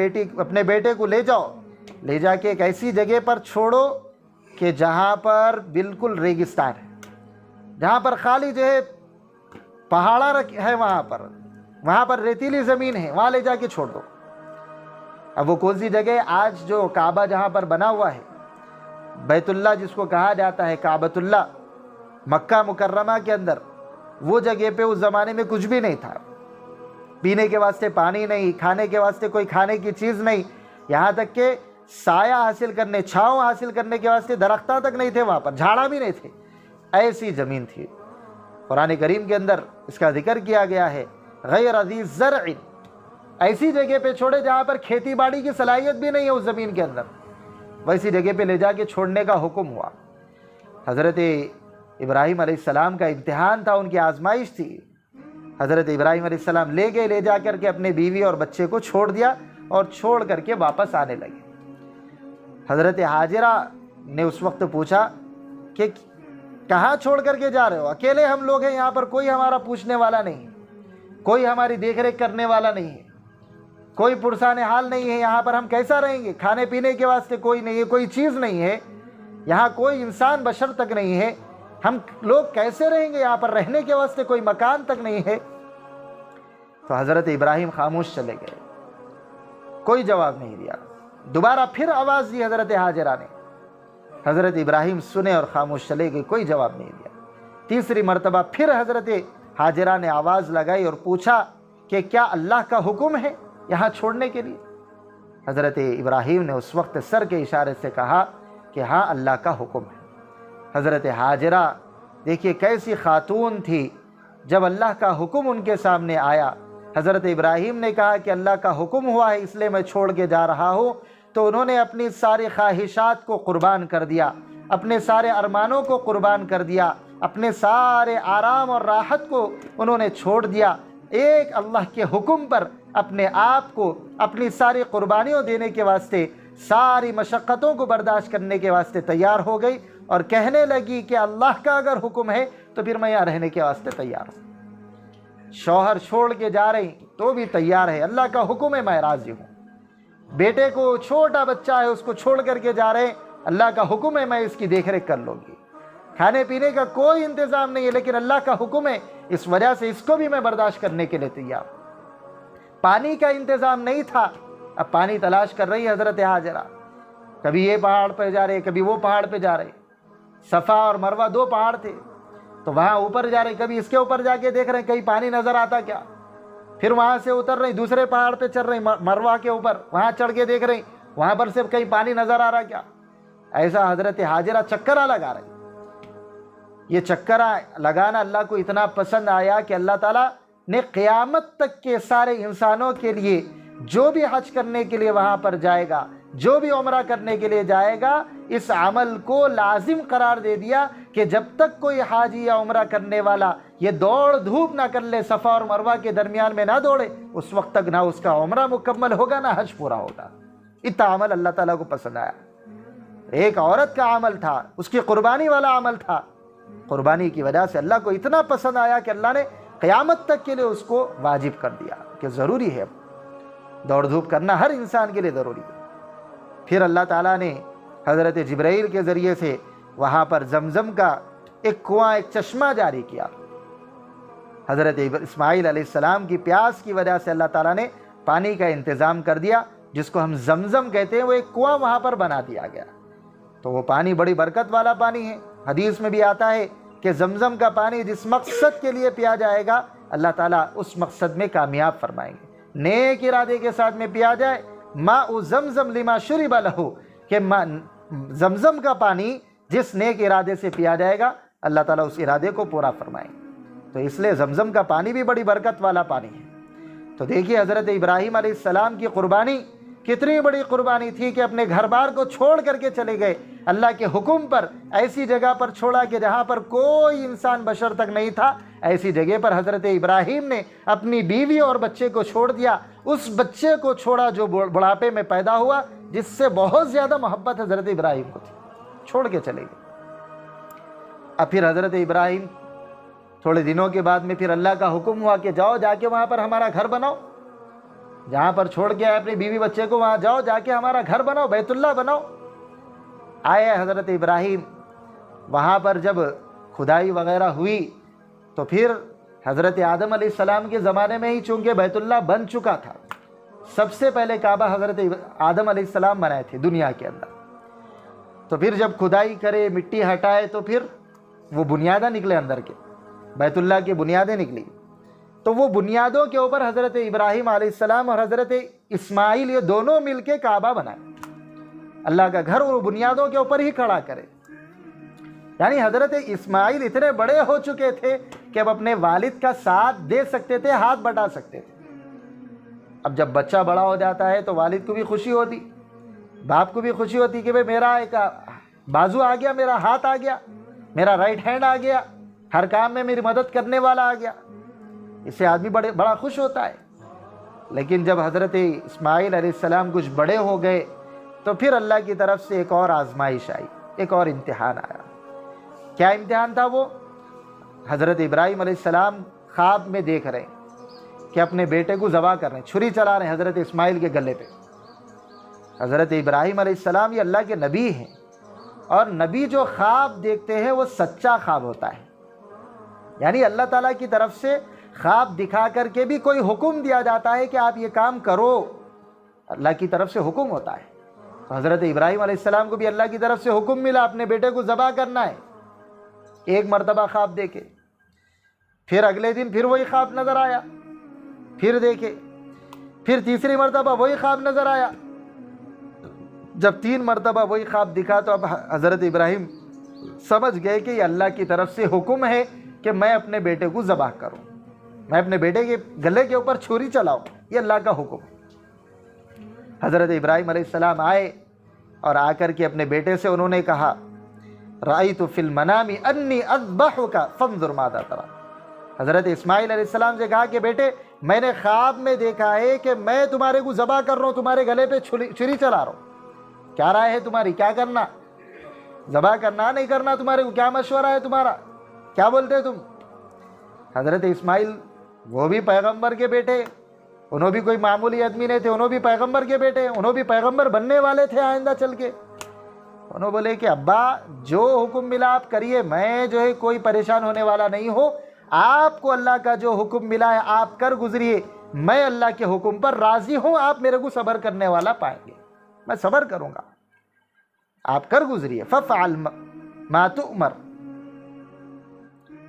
بیٹے کو لے جاؤ، لے جا کے ایک ایسی جگہ پر چھوڑو کہ جہاں پر بالکل ریگستان ہے، جہاں پر خالی جو ہے پہاڑا ہے، وہاں پر ریتیلی زمین ہے، وہاں لے جا کے چھوڑ دو۔ اب وہ کون سی جگہ؟ آج جو کعبہ جہاں پر بنا ہوا ہے، بیت اللہ جس کو کہا جاتا ہے، کعبۃ اللہ، مکہ مکرمہ کے اندر، وہ جگہ پہ اس زمانے میں کچھ بھی نہیں تھا، پینے کے واسطے پانی نہیں، کھانے کے واسطے کوئی کھانے کی چیز نہیں، یہاں تک کہ سایہ حاصل کرنے، چھاؤں حاصل کرنے کے واسطے درختاں تک نہیں تھے، وہاں پر جھاڑا بھی نہیں تھے، ایسی زمین تھی۔ قرآن کریم کے اندر اس کا ذکر کیا گیا ہے، غیر ذی زرع، ایسی جگہ پہ چھوڑے جہاں پر کھیتی باڑی کی صلاحیت بھی نہیں ہے اس زمین کے اندر، ویسی جگہ پہ لے جا کے چھوڑنے کا حکم ہوا۔ حضرت ابراہیم علیہ السلام کا امتحان تھا، ان کی آزمائش تھی۔ حضرت ابراہیم علیہ السلام لے جا کر کے اپنے بیوی اور بچے کو چھوڑ دیا اور چھوڑ کر کے واپس آنے لگے۔ حضرت ہاجرہ نے اس وقت پوچھا کہ کہاں چھوڑ کر کے جا رہے ہو؟ اکیلے ہم لوگ ہیں یہاں پر، کوئی ہمارا پوچھنے والا نہیں۔ کوئی ہماری دیکھ ریکھ کرنے والا نہیں ہے، کوئی پرسان حال نہیں ہے، یہاں پر ہم کیسا رہیں گے؟ کھانے پینے کے واسطے کوئی نہیں ہے، کوئی چیز نہیں ہے، یہاں کوئی انسان بشر تک نہیں ہے، ہم لوگ کیسے رہیں گے؟ یہاں پر رہنے کے واسطے کوئی مکان تک نہیں ہے۔ تو حضرت ابراہیم خاموش چلے گئے، کوئی جواب نہیں دیا۔ دوبارہ پھر آواز دی حضرت ہاجرہ نے، حضرت ابراہیم سنے اور خاموش چلے گئے، کوئی جواب نہیں دیا۔ تیسری مرتبہ پھر حضرت ہاجرہ نے آواز لگائی اور پوچھا کہ کیا اللہ کا حکم ہے یہاں چھوڑنے کے لیے؟ حضرت ابراہیم نے اس وقت سر کے اشارے سے کہا کہ ہاں اللہ کا حکم ہے۔ حضرت ہاجرہ دیکھیے کیسی خاتون تھی، جب اللہ کا حکم ان کے سامنے آیا، حضرت ابراہیم نے کہا کہ اللہ کا حکم ہوا ہے اس لیے میں چھوڑ کے جا رہا ہوں، تو انہوں نے اپنی ساری خواہشات کو قربان کر دیا، اپنے سارے ارمانوں کو قربان کر دیا، اپنے سارے آرام اور راحت کو انہوں نے چھوڑ دیا، ایک اللہ کے حکم پر اپنے آپ کو اپنی ساری قربانیوں دینے کے واسطے، ساری مشقتوں کو برداشت کرنے کے واسطے تیار ہو گئی، اور کہنے لگی کہ اللہ کا اگر حکم ہے تو پھر میں یہاں رہنے کے واسطے تیار ہوں۔ شوہر چھوڑ کے جا رہی تو بھی تیار ہے، اللہ کا حکم ہے میں راضی ہوں۔ بیٹے کو، چھوٹا بچہ ہے اس کو چھوڑ کر کے جا رہے ہیں، اللہ کا حکم ہے میں اس کی دیکھ ریکھ کر لوں گی۔ کھانے پینے کا کوئی انتظام نہیں ہے لیکن اللہ کا حکم ہے، اس وجہ سے اس کو بھی میں برداشت کرنے کے لیے تیار ہوں۔ پانی کا انتظام نہیں تھا، اب پانی تلاش کر رہی حضرت ہاجرہ، کبھی یہ پہاڑ پہ جا رہے کبھی وہ پہاڑ پہ جا رہے، صفا اور مروہ دو پہاڑ تھے تو وہاں اوپر جا رہے، کبھی اس کے اوپر جا کے دیکھ رہے کہیں پانی نظر آتا کیا، پھر وہاں سے اتر رہی دوسرے پہاڑ پہ چڑھ رہی مروہ کے اوپر، وہاں چڑھ کے دیکھ رہی وہاں پر سے کہیں پانی نظر آ رہا کیا۔ ایسا حضرت ہاجرہ چکرہ لگا رہی۔ یہ چکرہ لگانا اللہ کو اتنا پسند آیا کہ اللہ تعالیٰ نے قیامت تک کے سارے انسانوں کے لیے، جو بھی حج کرنے کے لیے وہاں پر جائے گا، جو بھی عمرہ کرنے کے لیے جائے گا، اس عمل کو لازم قرار دے دیا کہ جب تک کوئی حاجی یا عمرہ کرنے والا یہ دوڑ دھوپ نہ کر لے، صفا اور مروہ کے درمیان میں نہ دوڑے، اس وقت تک نہ اس کا عمرہ مکمل ہوگا نہ حج پورا ہوگا۔ اتنا عمل اللہ تعالیٰ کو پسند آیا۔ ایک عورت کا عمل تھا، اس کی قربانی والا عمل تھا، قربانی کی وجہ سے اللہ کو اتنا پسند آیا کہ اللہ نے قیامت تک کے لیے اس کو واجب کر دیا کہ ضروری ہے، دوڑ دھوپ کرنا ہر انسان کے لیے ضروری ہے۔ پھر اللہ تعالیٰ نے حضرت جبرائیل کے ذریعے سے وہاں پر زمزم کا ایک کنواں، ایک چشمہ جاری کیا۔ حضرت اسماعیل علیہ السلام کی پیاس کی وجہ سے اللہ تعالیٰ نے پانی کا انتظام کر دیا، جس کو ہم زمزم کہتے ہیں، وہ ایک کنواں وہاں پر بنا دیا گیا۔ تو وہ پانی بڑی برکت والا پانی ہے۔ حدیث میں بھی آتا ہے کہ زمزم کا پانی جس مقصد کے لیے پیا جائے گا اللہ تعالیٰ اس مقصد میں کامیاب فرمائیں گے۔ نیک ارادے کے ساتھ میں پیا جائے، ماء زمزم لما شرب لہ، کہ زمزم کا پانی جس نیک ارادے سے پیا جائے گا اللہ تعالیٰ اس ارادے کو پورا فرمائیں گے۔ تو اس لیے زمزم کا پانی بھی بڑی برکت والا پانی ہے۔ تو دیکھیے حضرت ابراہیم علیہ السلام کی قربانی کتنی بڑی قربانی تھی کہ اپنے گھر بار کو چھوڑ کر کے چلے گئے، اللہ کے حکم پر ایسی جگہ پر چھوڑا کہ جہاں پر کوئی انسان بشر تک نہیں تھا، ایسی جگہ پر حضرت ابراہیم نے اپنی بیوی اور بچے کو چھوڑ دیا۔ اس بچے کو چھوڑا جو بڑھاپے میں پیدا ہوا، جس سے بہت زیادہ محبت حضرت ابراہیم کو تھی، چھوڑ کے چلے گئے۔ اب پھر حضرت ابراہیم تھوڑے دنوں کے بعد میں پھر اللہ کا حکم ہوا کہ جاؤ جا کے وہاں پر ہمارا گھر بناؤ، جہاں پر چھوڑ کے آئے اپنی بیوی بچے کو وہاں جاؤ جا کے ہمارا گھر بناؤ، بیت اللہ بناؤ۔ آئے حضرت ابراہیم، وہاں پر جب کھدائی وغیرہ ہوئی تو پھر حضرت آدم علیہ السلام کے زمانے میں ہی چونکہ بیت اللہ بن چکا تھا، سب سے پہلے کعبہ حضرت آدم علیہ السلام بنائے تھے دنیا کے اندر۔ تو پھر جب کھدائی کرے، مٹی ہٹائے، تو پھر وہ بنیادیں نکلے اندر کے، بیت اللہ کی بنیادیں نکلی۔ تو وہ بنیادوں کے اوپر حضرت ابراہیم علیہ السلام اور حضرت اسماعیل یہ دونوں مل کے کعبہ بنائے، اللہ کا گھر وہ بنیادوں کے اوپر ہی کھڑا کرے۔ یعنی حضرت اسماعیل اتنے بڑے ہو چکے تھے کہ اب اپنے والد کا ساتھ دے سکتے تھے، ہاتھ بٹا سکتے تھے۔ اب جب بچہ بڑا ہو جاتا ہے تو والد کو بھی خوشی ہوتی، باپ کو بھی خوشی ہوتی کہ بھئی میرا ایک بازو آ گیا، میرا ہاتھ آ گیا، میرا رائٹ ہینڈ آ گیا، ہر کام میں میری مدد کرنے والا آ گیا، اس سے آدمی بڑا خوش ہوتا ہے۔ لیکن جب حضرت اسماعیل علیہ السلام کچھ بڑے ہو گئے تو پھر اللہ کی طرف سے ایک اور آزمائش آئی، ایک اور امتحان آیا۔ کیا امتحان تھا وہ؟ حضرت ابراہیم علیہ السلام خواب میں دیکھ رہے ہیں کہ اپنے بیٹے کو ذبح کر رہے ہیں، چھری چلا رہے ہیں حضرت اسماعیل کے گلے پہ۔ حضرت ابراہیم علیہ السلام یہ اللہ کے نبی ہیں، اور نبی جو خواب دیکھتے ہیں وہ سچا خواب ہوتا ہے، یعنی اللہ تعالیٰ کی طرف سے خواب دکھا کر کے بھی کوئی حکم دیا جاتا ہے کہ آپ یہ کام کرو، اللہ کی طرف سے حکم ہوتا ہے۔ تو حضرت ابراہیم علیہ السلام کو بھی اللہ کی طرف سے حکم ملا اپنے بیٹے کو ذبح کرنا ہے۔ ایک مرتبہ خواب دیکھے، پھر اگلے دن پھر وہی خواب نظر آیا، پھر دیکھے، پھر تیسری مرتبہ وہی خواب نظر آیا۔ جب 3 مرتبہ وہی خواب دکھا تو اب حضرت ابراہیم سمجھ گئے کہ یہ اللہ کی طرف سے حکم ہے کہ میں اپنے بیٹے کو ذبح کروں، میں اپنے بیٹے کے گلے کے اوپر چھری چلاؤں، یہ اللہ کا حکم ہے۔ حضرت ابراہیم علیہ السلام آئے اور آ کر کے اپنے بیٹے سے انہوں نے کہا رأیت فی المنام انی اذبحک فانظر ماذا تری۔ حضرت اسماعیل علیہ السلام سے کہا کہ بیٹے میں نے خواب میں دیکھا ہے کہ میں تمہارے کو ذبح کر رہا ہوں، تمہارے گلے پہ چھری چلا رہا ہوں، کیا رائے ہے تمہاری، کیا کرنا، ذبح کرنا نہیں کرنا، تمہارے کو کیا مشورہ ہے تمہارا، کیا بولتے تم؟ حضرت اسماعیل وہ بھی پیغمبر کے بیٹے، انہوں بھی کوئی معمولی آدمی نہیں تھے، انہوں بھی پیغمبر کے بیٹے، انہوں بھی پیغمبر بننے والے تھے آئندہ چل کے۔ انہوں بولے کہ ابا جو حکم ملا آپ کریے، میں جو ہے کوئی پریشان ہونے والا نہیں ہوں، آپ کو اللہ کا جو حکم ملا ہے آپ کر گزریے، میں اللہ کے حکم پر راضی ہوں، آپ میرے کو صبر کرنے والا پائیں گے، میں صبر کروں گا، آپ کر گزریے، ففعل ما تؤمر۔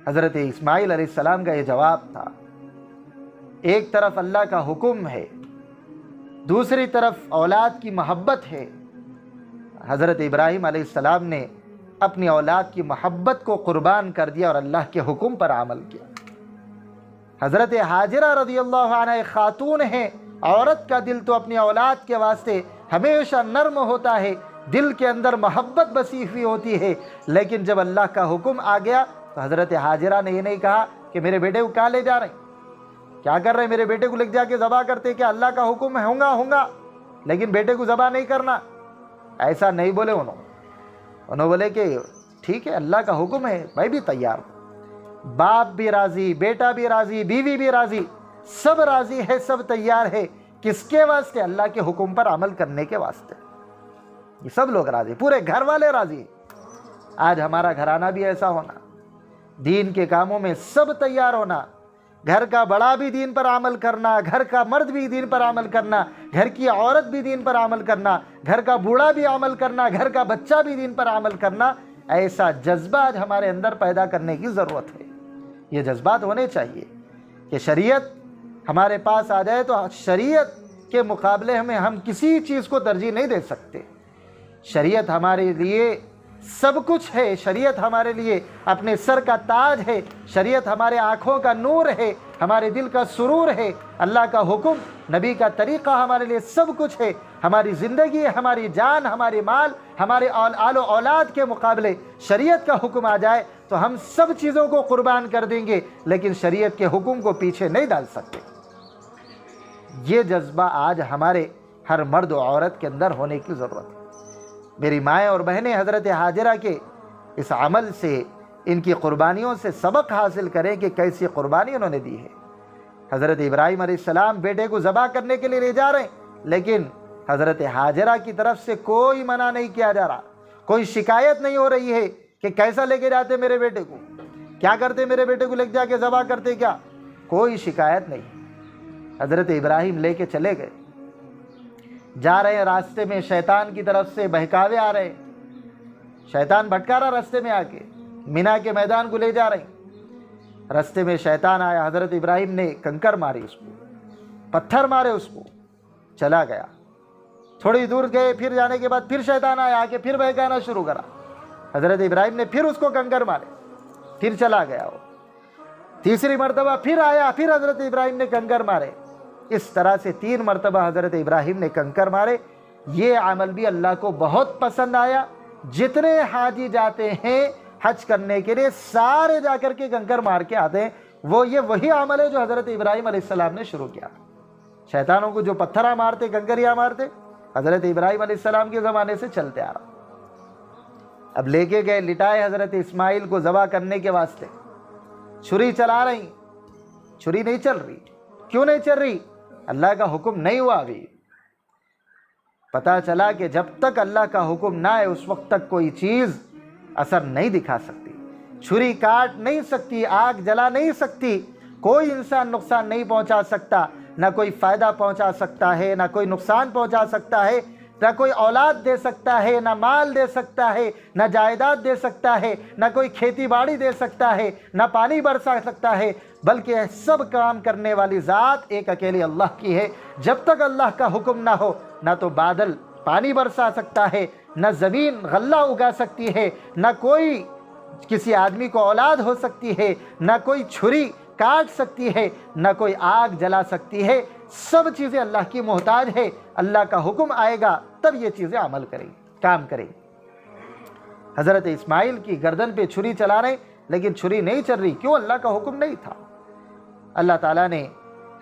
حضرت اسماعیل علیہ السلام کا یہ جواب تھا، ایک طرف اللہ کا حکم ہے، دوسری طرف اولاد کی محبت ہے۔ حضرت ابراہیم علیہ السلام نے اپنی اولاد کی محبت کو قربان کر دیا اور اللہ کے حکم پر عمل کیا۔ حضرت حاجرہ رضی اللہ عنہ ایک خاتون ہے، عورت کا دل تو اپنی اولاد کے واسطے ہمیشہ نرم ہوتا ہے، دل کے اندر محبت بسی ہوئی ہوتی ہے، لیکن جب اللہ کا حکم آ گیا تو حضرت حاجرہ نے یہ نہیں کہا کہ میرے بیٹے کو کہاں لے جا رہے ہیں، کیا کر رہے ہیں، میرے بیٹے کو لے جا کے ذبح کرتے، کہ اللہ کا حکم ہے ہوں گا لیکن بیٹے کو ذبح نہیں کرنا، ایسا نہیں بولے۔ انہوں بولے کہ ٹھیک ہے اللہ کا حکم ہے، میں بھی تیار ہوں، باپ بھی راضی، بیٹا بھی راضی، بیوی بھی راضی، سب راضی ہے، سب تیار ہے، کس کے واسطے، اللہ کے حکم پر عمل کرنے کے واسطے، یہ سب لوگ راضی، پورے گھر والے راضی۔ آج ہمارا گھرانہ بھی ایسا ہونا، دین کے کاموں میں سب تیار ہونا، گھر کا بڑا بھی دین پر عمل کرنا، گھر کا مرد بھی دین پر عمل کرنا، گھر کی عورت بھی دین پر عمل کرنا، گھر کا بوڑھا بھی عمل کرنا، گھر کا بچہ بھی دین پر عمل کرنا، ایسا جذبہ آج ہمارے اندر پیدا کرنے کی ضرورت ہے۔ یہ جذبات ہونے چاہیے کہ شریعت ہمارے پاس آ جائے تو شریعت کے مقابلے میں ہم کسی چیز کو ترجیح نہیں دے سکتے۔ شریعت ہمارے لیے سب کچھ ہے، شریعت ہمارے لیے اپنے سر کا تاج ہے، شریعت ہمارے آنکھوں کا نور ہے، ہمارے دل کا سرور ہے، اللہ کا حکم، نبی کا طریقہ ہمارے لیے سب کچھ ہے۔ ہماری زندگی، ہماری جان، ہمارے مال، ہمارے آل و اولاد کے مقابلے شریعت کا حکم آ جائے تو ہم سب چیزوں کو قربان کر دیں گے، لیکن شریعت کے حکم کو پیچھے نہیں ڈال سکتے۔ یہ جذبہ آج ہمارے ہر مرد و عورت کے اندر ہونے کی ضرورت ہے۔ میری مائیں اور بہنیں حضرت حاجرہ کے اس عمل سے، ان کی قربانیوں سے سبق حاصل کریں کہ کیسی قربانی انہوں نے دی ہے۔ حضرت ابراہیم علیہ السلام بیٹے کو ذبح کرنے کے لیے لے جا رہے ہیں، لیکن حضرت حاجرہ کی طرف سے کوئی منع نہیں کیا جا رہا، کوئی شکایت نہیں ہو رہی ہے کہ کیسا لے کے جاتے میرے بیٹے کو، کیا کرتے میرے بیٹے کو لے جا کے ذبح کرتے، کیا، کوئی شکایت نہیں۔ حضرت ابراہیم لے کے چلے گئے، جا رہے ہیں، راستے میں شیطان کی طرف سے بہکاوے آ رہے ہیں، شیطان بھٹکا رہا راستے میں، آ کے مینا کے میدان کو لے جا رہے ہیں، راستے میں شیطان آیا، حضرت ابراہیم نے کنکر ماری اس کو، پتھر مارے اس کو، چلا گیا۔ تھوڑی دور گئے، پھر جانے کے بعد پھر شیطان آیا، آ کے پھر بہکانا شروع کرا، حضرت ابراہیم نے پھر اس کو کنکر مارے، پھر چلا گیا وہ۔ تیسری مرتبہ پھر آیا، پھر حضرت ابراہیم نے کنکر مارے، اس طرح سے 3 مرتبہ حضرت ابراہیم نے کنکر مارے۔ یہ عمل بھی اللہ کو بہت پسند آیا۔ جتنے حاجی جاتے ہیں حج کرنے کے لیے، سارے جا کر کے کنکر مار کے آتے ہیں، وہی عمل ہے جو حضرت ابراہیم علیہ السلام نے شروع کیا۔ شیطانوں کو جو پتھرہ مارتے، کنکریاں مارتے، حضرت ابراہیم علیہ السلام کے زمانے سے چلتے آ رہا۔ اب لے کے گئے، لٹائے حضرت اسماعیل کو ذبح کرنے کے واسطے، چھری چلا رہی، چھری نہیں چل رہی، کیوں نہیں چل رہی؟ اللہ کا حکم نہیں ہوا ابھی۔ پتہ چلا کہ جب تک اللہ کا حکم نہ آئے اس وقت تک کوئی چیز اثر نہیں دکھا سکتی، چھری کاٹ نہیں سکتی، آگ جلا نہیں سکتی، کوئی انسان نقصان نہیں پہنچا سکتا، نہ کوئی فائدہ پہنچا سکتا ہے، نہ کوئی نقصان پہنچا سکتا ہے، نہ کوئی اولاد دے سکتا ہے، نہ مال دے سکتا ہے، نہ جائیداد دے سکتا ہے، نہ کوئی کھیتی باڑی دے سکتا ہے، نہ پانی برسا سکتا ہے، بلکہ سب کام کرنے والی ذات ایک اکیلی اللہ کی ہے۔ جب تک اللہ کا حکم نہ ہو نہ تو بادل پانی برسا سکتا ہے، نہ زمین غلہ اگا سکتی ہے، نہ کوئی کسی آدمی کو اولاد ہو سکتی ہے، نہ کوئی چھری کاٹ سکتی ہے، نہ کوئی آگ جلا سکتی ہے۔ سب چیزیں اللہ کی محتاج ہے۔ اللہ کا حکم آئے گا تب یہ چیزیں عمل کریں، کام کریں۔ حضرت اسماعیل کی گردن پہ چھری چلا رہے لیکن چھری نہیں چل رہی، کیوں؟ اللہ کا حکم نہیں تھا۔ اللہ تعالیٰ نے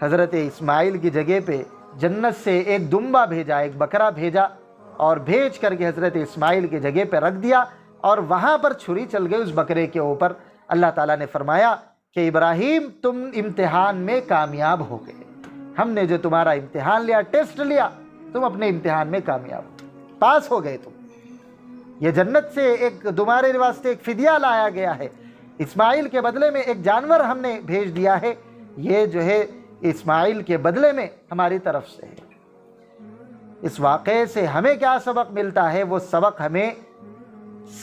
حضرت اسماعیل کی جگہ پہ جنت سے ایک دمبا بھیجا، ایک بکرا بھیجا، اور بھیج کر کے حضرت اسماعیل کی جگہ پہ رکھ دیا، اور وہاں پر چھری چل گئی اس بکرے کے اوپر۔ اللہ تعالیٰ نے فرمایا کہ ابراہیم تم امتحان میں کامیاب ہو گئے، ہم نے جو تمہارا امتحان لیا، ٹیسٹ لیا، تم اپنے امتحان میں کامیاب ہو، پاس ہو گئے تم۔ یہ جنت سے ایک تمہارے واسطے ایک فدیہ لایا گیا ہے، اسماعیل کے بدلے میں ایک جانور ہم نے بھیج دیا ہے، یہ جو ہے اسماعیل کے بدلے میں ہماری طرف سے ہے۔ اس واقعے سے ہمیں کیا سبق ملتا ہے؟ وہ سبق ہمیں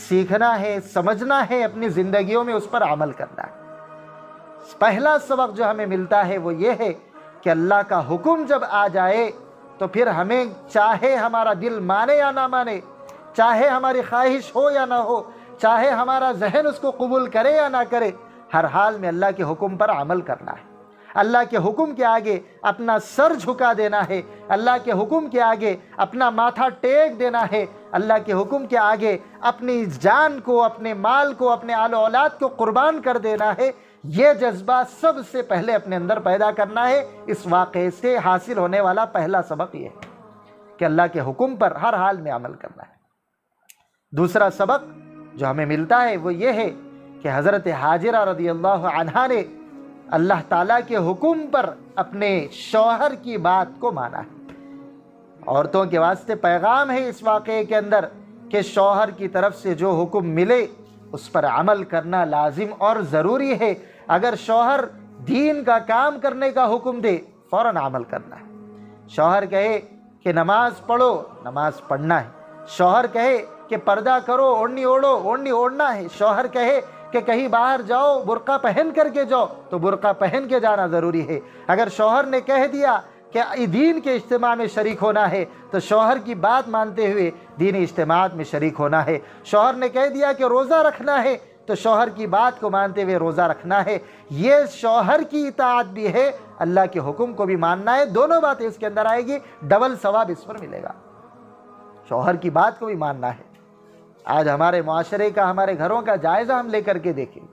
سیکھنا ہے، سمجھنا ہے، اپنی زندگیوں میں اس پر عمل کرنا ہے۔ پہلا سبق جو ہمیں ملتا ہے وہ یہ ہے کہ اللہ کا حکم جب آ جائے تو پھر ہمیں چاہے ہمارا دل مانے یا نہ مانے، چاہے ہماری خواہش ہو یا نہ ہو، چاہے ہمارا ذہن اس کو قبول کرے یا نہ کرے، ہر حال میں اللہ کے حکم پر عمل کرنا ہے۔ اللہ کے حکم کے آگے اپنا سر جھکا دینا ہے، اللہ کے حکم کے آگے اپنا ماتھا ٹیک دینا ہے، اللہ کے حکم کے آگے اپنی جان کو، اپنے مال کو، اپنے آل و اولاد کو قربان کر دینا ہے۔ یہ جذبہ سب سے پہلے اپنے اندر پیدا کرنا ہے۔ اس واقعے سے حاصل ہونے والا پہلا سبق یہ ہے کہ اللہ کے حکم پر ہر حال میں عمل کرنا ہے۔ دوسرا سبق جو ہمیں ملتا ہے وہ یہ ہے کہ حضرت حاجرہ رضی اللہ عنہا نے اللہ تعالیٰ کے حکم پر اپنے شوہر کی بات کو مانا ہے۔ عورتوں کے واسطے پیغام ہے اس واقعے کے اندر کہ شوہر کی طرف سے جو حکم ملے اس پر عمل کرنا لازم اور ضروری ہے۔ اگر شوہر دین کا کام کرنے کا حکم دے فوراً عمل کرنا ہے۔ شوہر کہے کہ نماز پڑھو، نماز پڑھنا ہے۔ شوہر کہے کہ پردہ کرو، اوڑھنی اوڑھو، اوڑھنی اوڑھنا ہے۔ شوہر کہے کہ کہیں باہر جاؤ برقع پہن کر کے جاؤ تو برقع پہن کے جانا ضروری ہے۔ اگر شوہر نے کہہ دیا کہ دین کے اجتماع میں شریک ہونا ہے تو شوہر کی بات مانتے ہوئے دینی اجتماعات میں شریک ہونا ہے۔ شوہر نے کہہ دیا کہ روزہ رکھنا ہے تو شوہر کی بات کو مانتے ہوئے روزہ رکھنا ہے۔ یہ شوہر کی اطاعت بھی ہے، اللہ کے حکم کو بھی ماننا ہے، دونوں باتیں اس کے اندر آئے گی، ڈبل ثواب اس پر ملے گا۔ شوہر کی بات کو بھی ماننا ہے۔ آج ہمارے معاشرے کا، ہمارے گھروں کا جائزہ ہم لے کر کے دیکھیں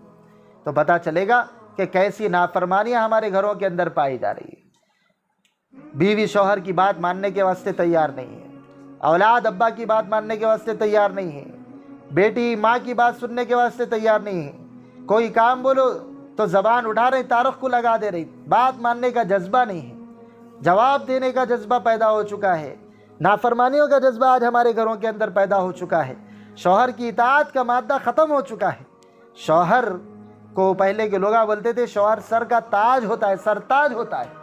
تو پتہ چلے گا کہ کیسی نافرمانیاں ہمارے گھروں کے اندر پائی جا رہی ہیں۔ بیوی شوہر کی بات ماننے کے واسطے تیار نہیں ہے، اولاد ابا کی بات ماننے کے واسطے تیار نہیں ہے، بیٹی ماں کی بات سننے کے واسطے تیار نہیں ہے۔ کوئی کام بولو تو زبان اٹھا رہی، تارخ کو لگا دے رہی، بات ماننے کا جذبہ نہیں ہے، جواب دینے کا جذبہ پیدا ہو چکا ہے۔ نافرمانیوں کا جذبہ آج ہمارے گھروں کے اندر پیدا ہو چکا ہے۔ شوہر کی اطاعت کا مادہ ختم ہو چکا ہے۔ شوہر کو پہلے کے لوگ بولتے تھے شوہر سر کا تاج ہوتا ہے، سر تاج ہوتا ہے۔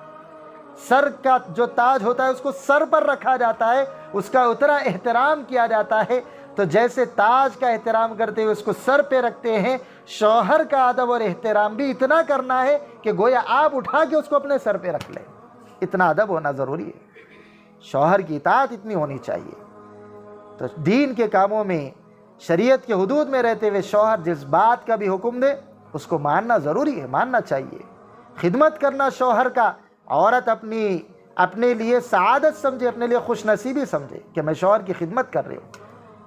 سر کا جو تاج ہوتا ہے اس کو سر پر رکھا جاتا ہے، اس کا اتنا احترام کیا جاتا ہے۔ تو جیسے تاج کا احترام کرتے ہوئے اس کو سر پہ رکھتے ہیں، شوہر کا ادب اور احترام بھی اتنا کرنا ہے کہ گویا آپ اٹھا کے اس کو اپنے سر پہ رکھ لیں۔ اتنا ادب ہونا ضروری ہے، شوہر کی اطاعت اتنی ہونی چاہیے۔ تو دین کے کاموں میں شریعت کے حدود میں رہتے ہوئے شوہر جس بات کا بھی حکم دے اس کو ماننا ضروری ہے، ماننا چاہیے۔ خدمت کرنا شوہر کا، عورت اپنے لیے سعادت سمجھے، اپنے لیے خوش نصیبی سمجھے کہ میں شوہر کی خدمت کر رہی ہوں۔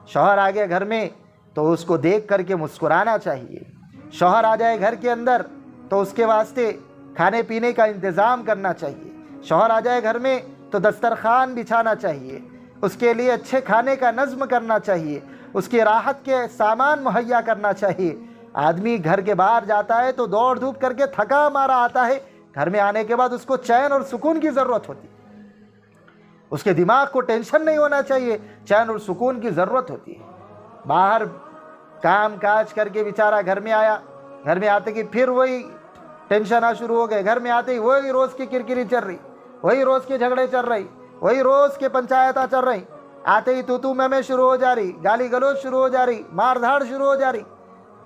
شوہر آ گئے گھر میں تو اس کو دیکھ کر کے مسکرانا چاہیے۔ شوہر آ جائے گھر کے اندر تو اس کے واسطے کھانے پینے کا انتظام کرنا چاہیے۔ شوہر آ جائے گھر میں تو دسترخوان بچھانا چاہیے، اس کے لیے اچھے کھانے کا نظم کرنا چاہیے، اس کی راحت کے سامان مہیا کرنا چاہیے۔ آدمی گھر کے باہر جاتا ہے تو دوڑ دھوپ کر کے تھکا مارا آتا ہے، گھر میں آنے کے بعد اس کو چین اور سکون کی ضرورت ہوتی ہے، اس کے دماغ کو ٹینشن نہیں ہونا چاہیے، چین اور سکون کی ضرورت ہوتی ہے۔ باہر کام کاج کر کے بیچارہ گھر میں آیا، گھر میں آتے کہ پھر وہی ٹینشن شروع ہو گئے، گھر میں آتے ہی وہی روز کی کرکری چل رہی، وہی روز کے جھگڑے چل رہی، وہی روز کے پنچایتیں چل رہی، آتے ہی تو میں شروع ہو جا رہی، گالی گلوچ شروع ہو جا رہی، مار دھاڑ شروع ہو جا رہی۔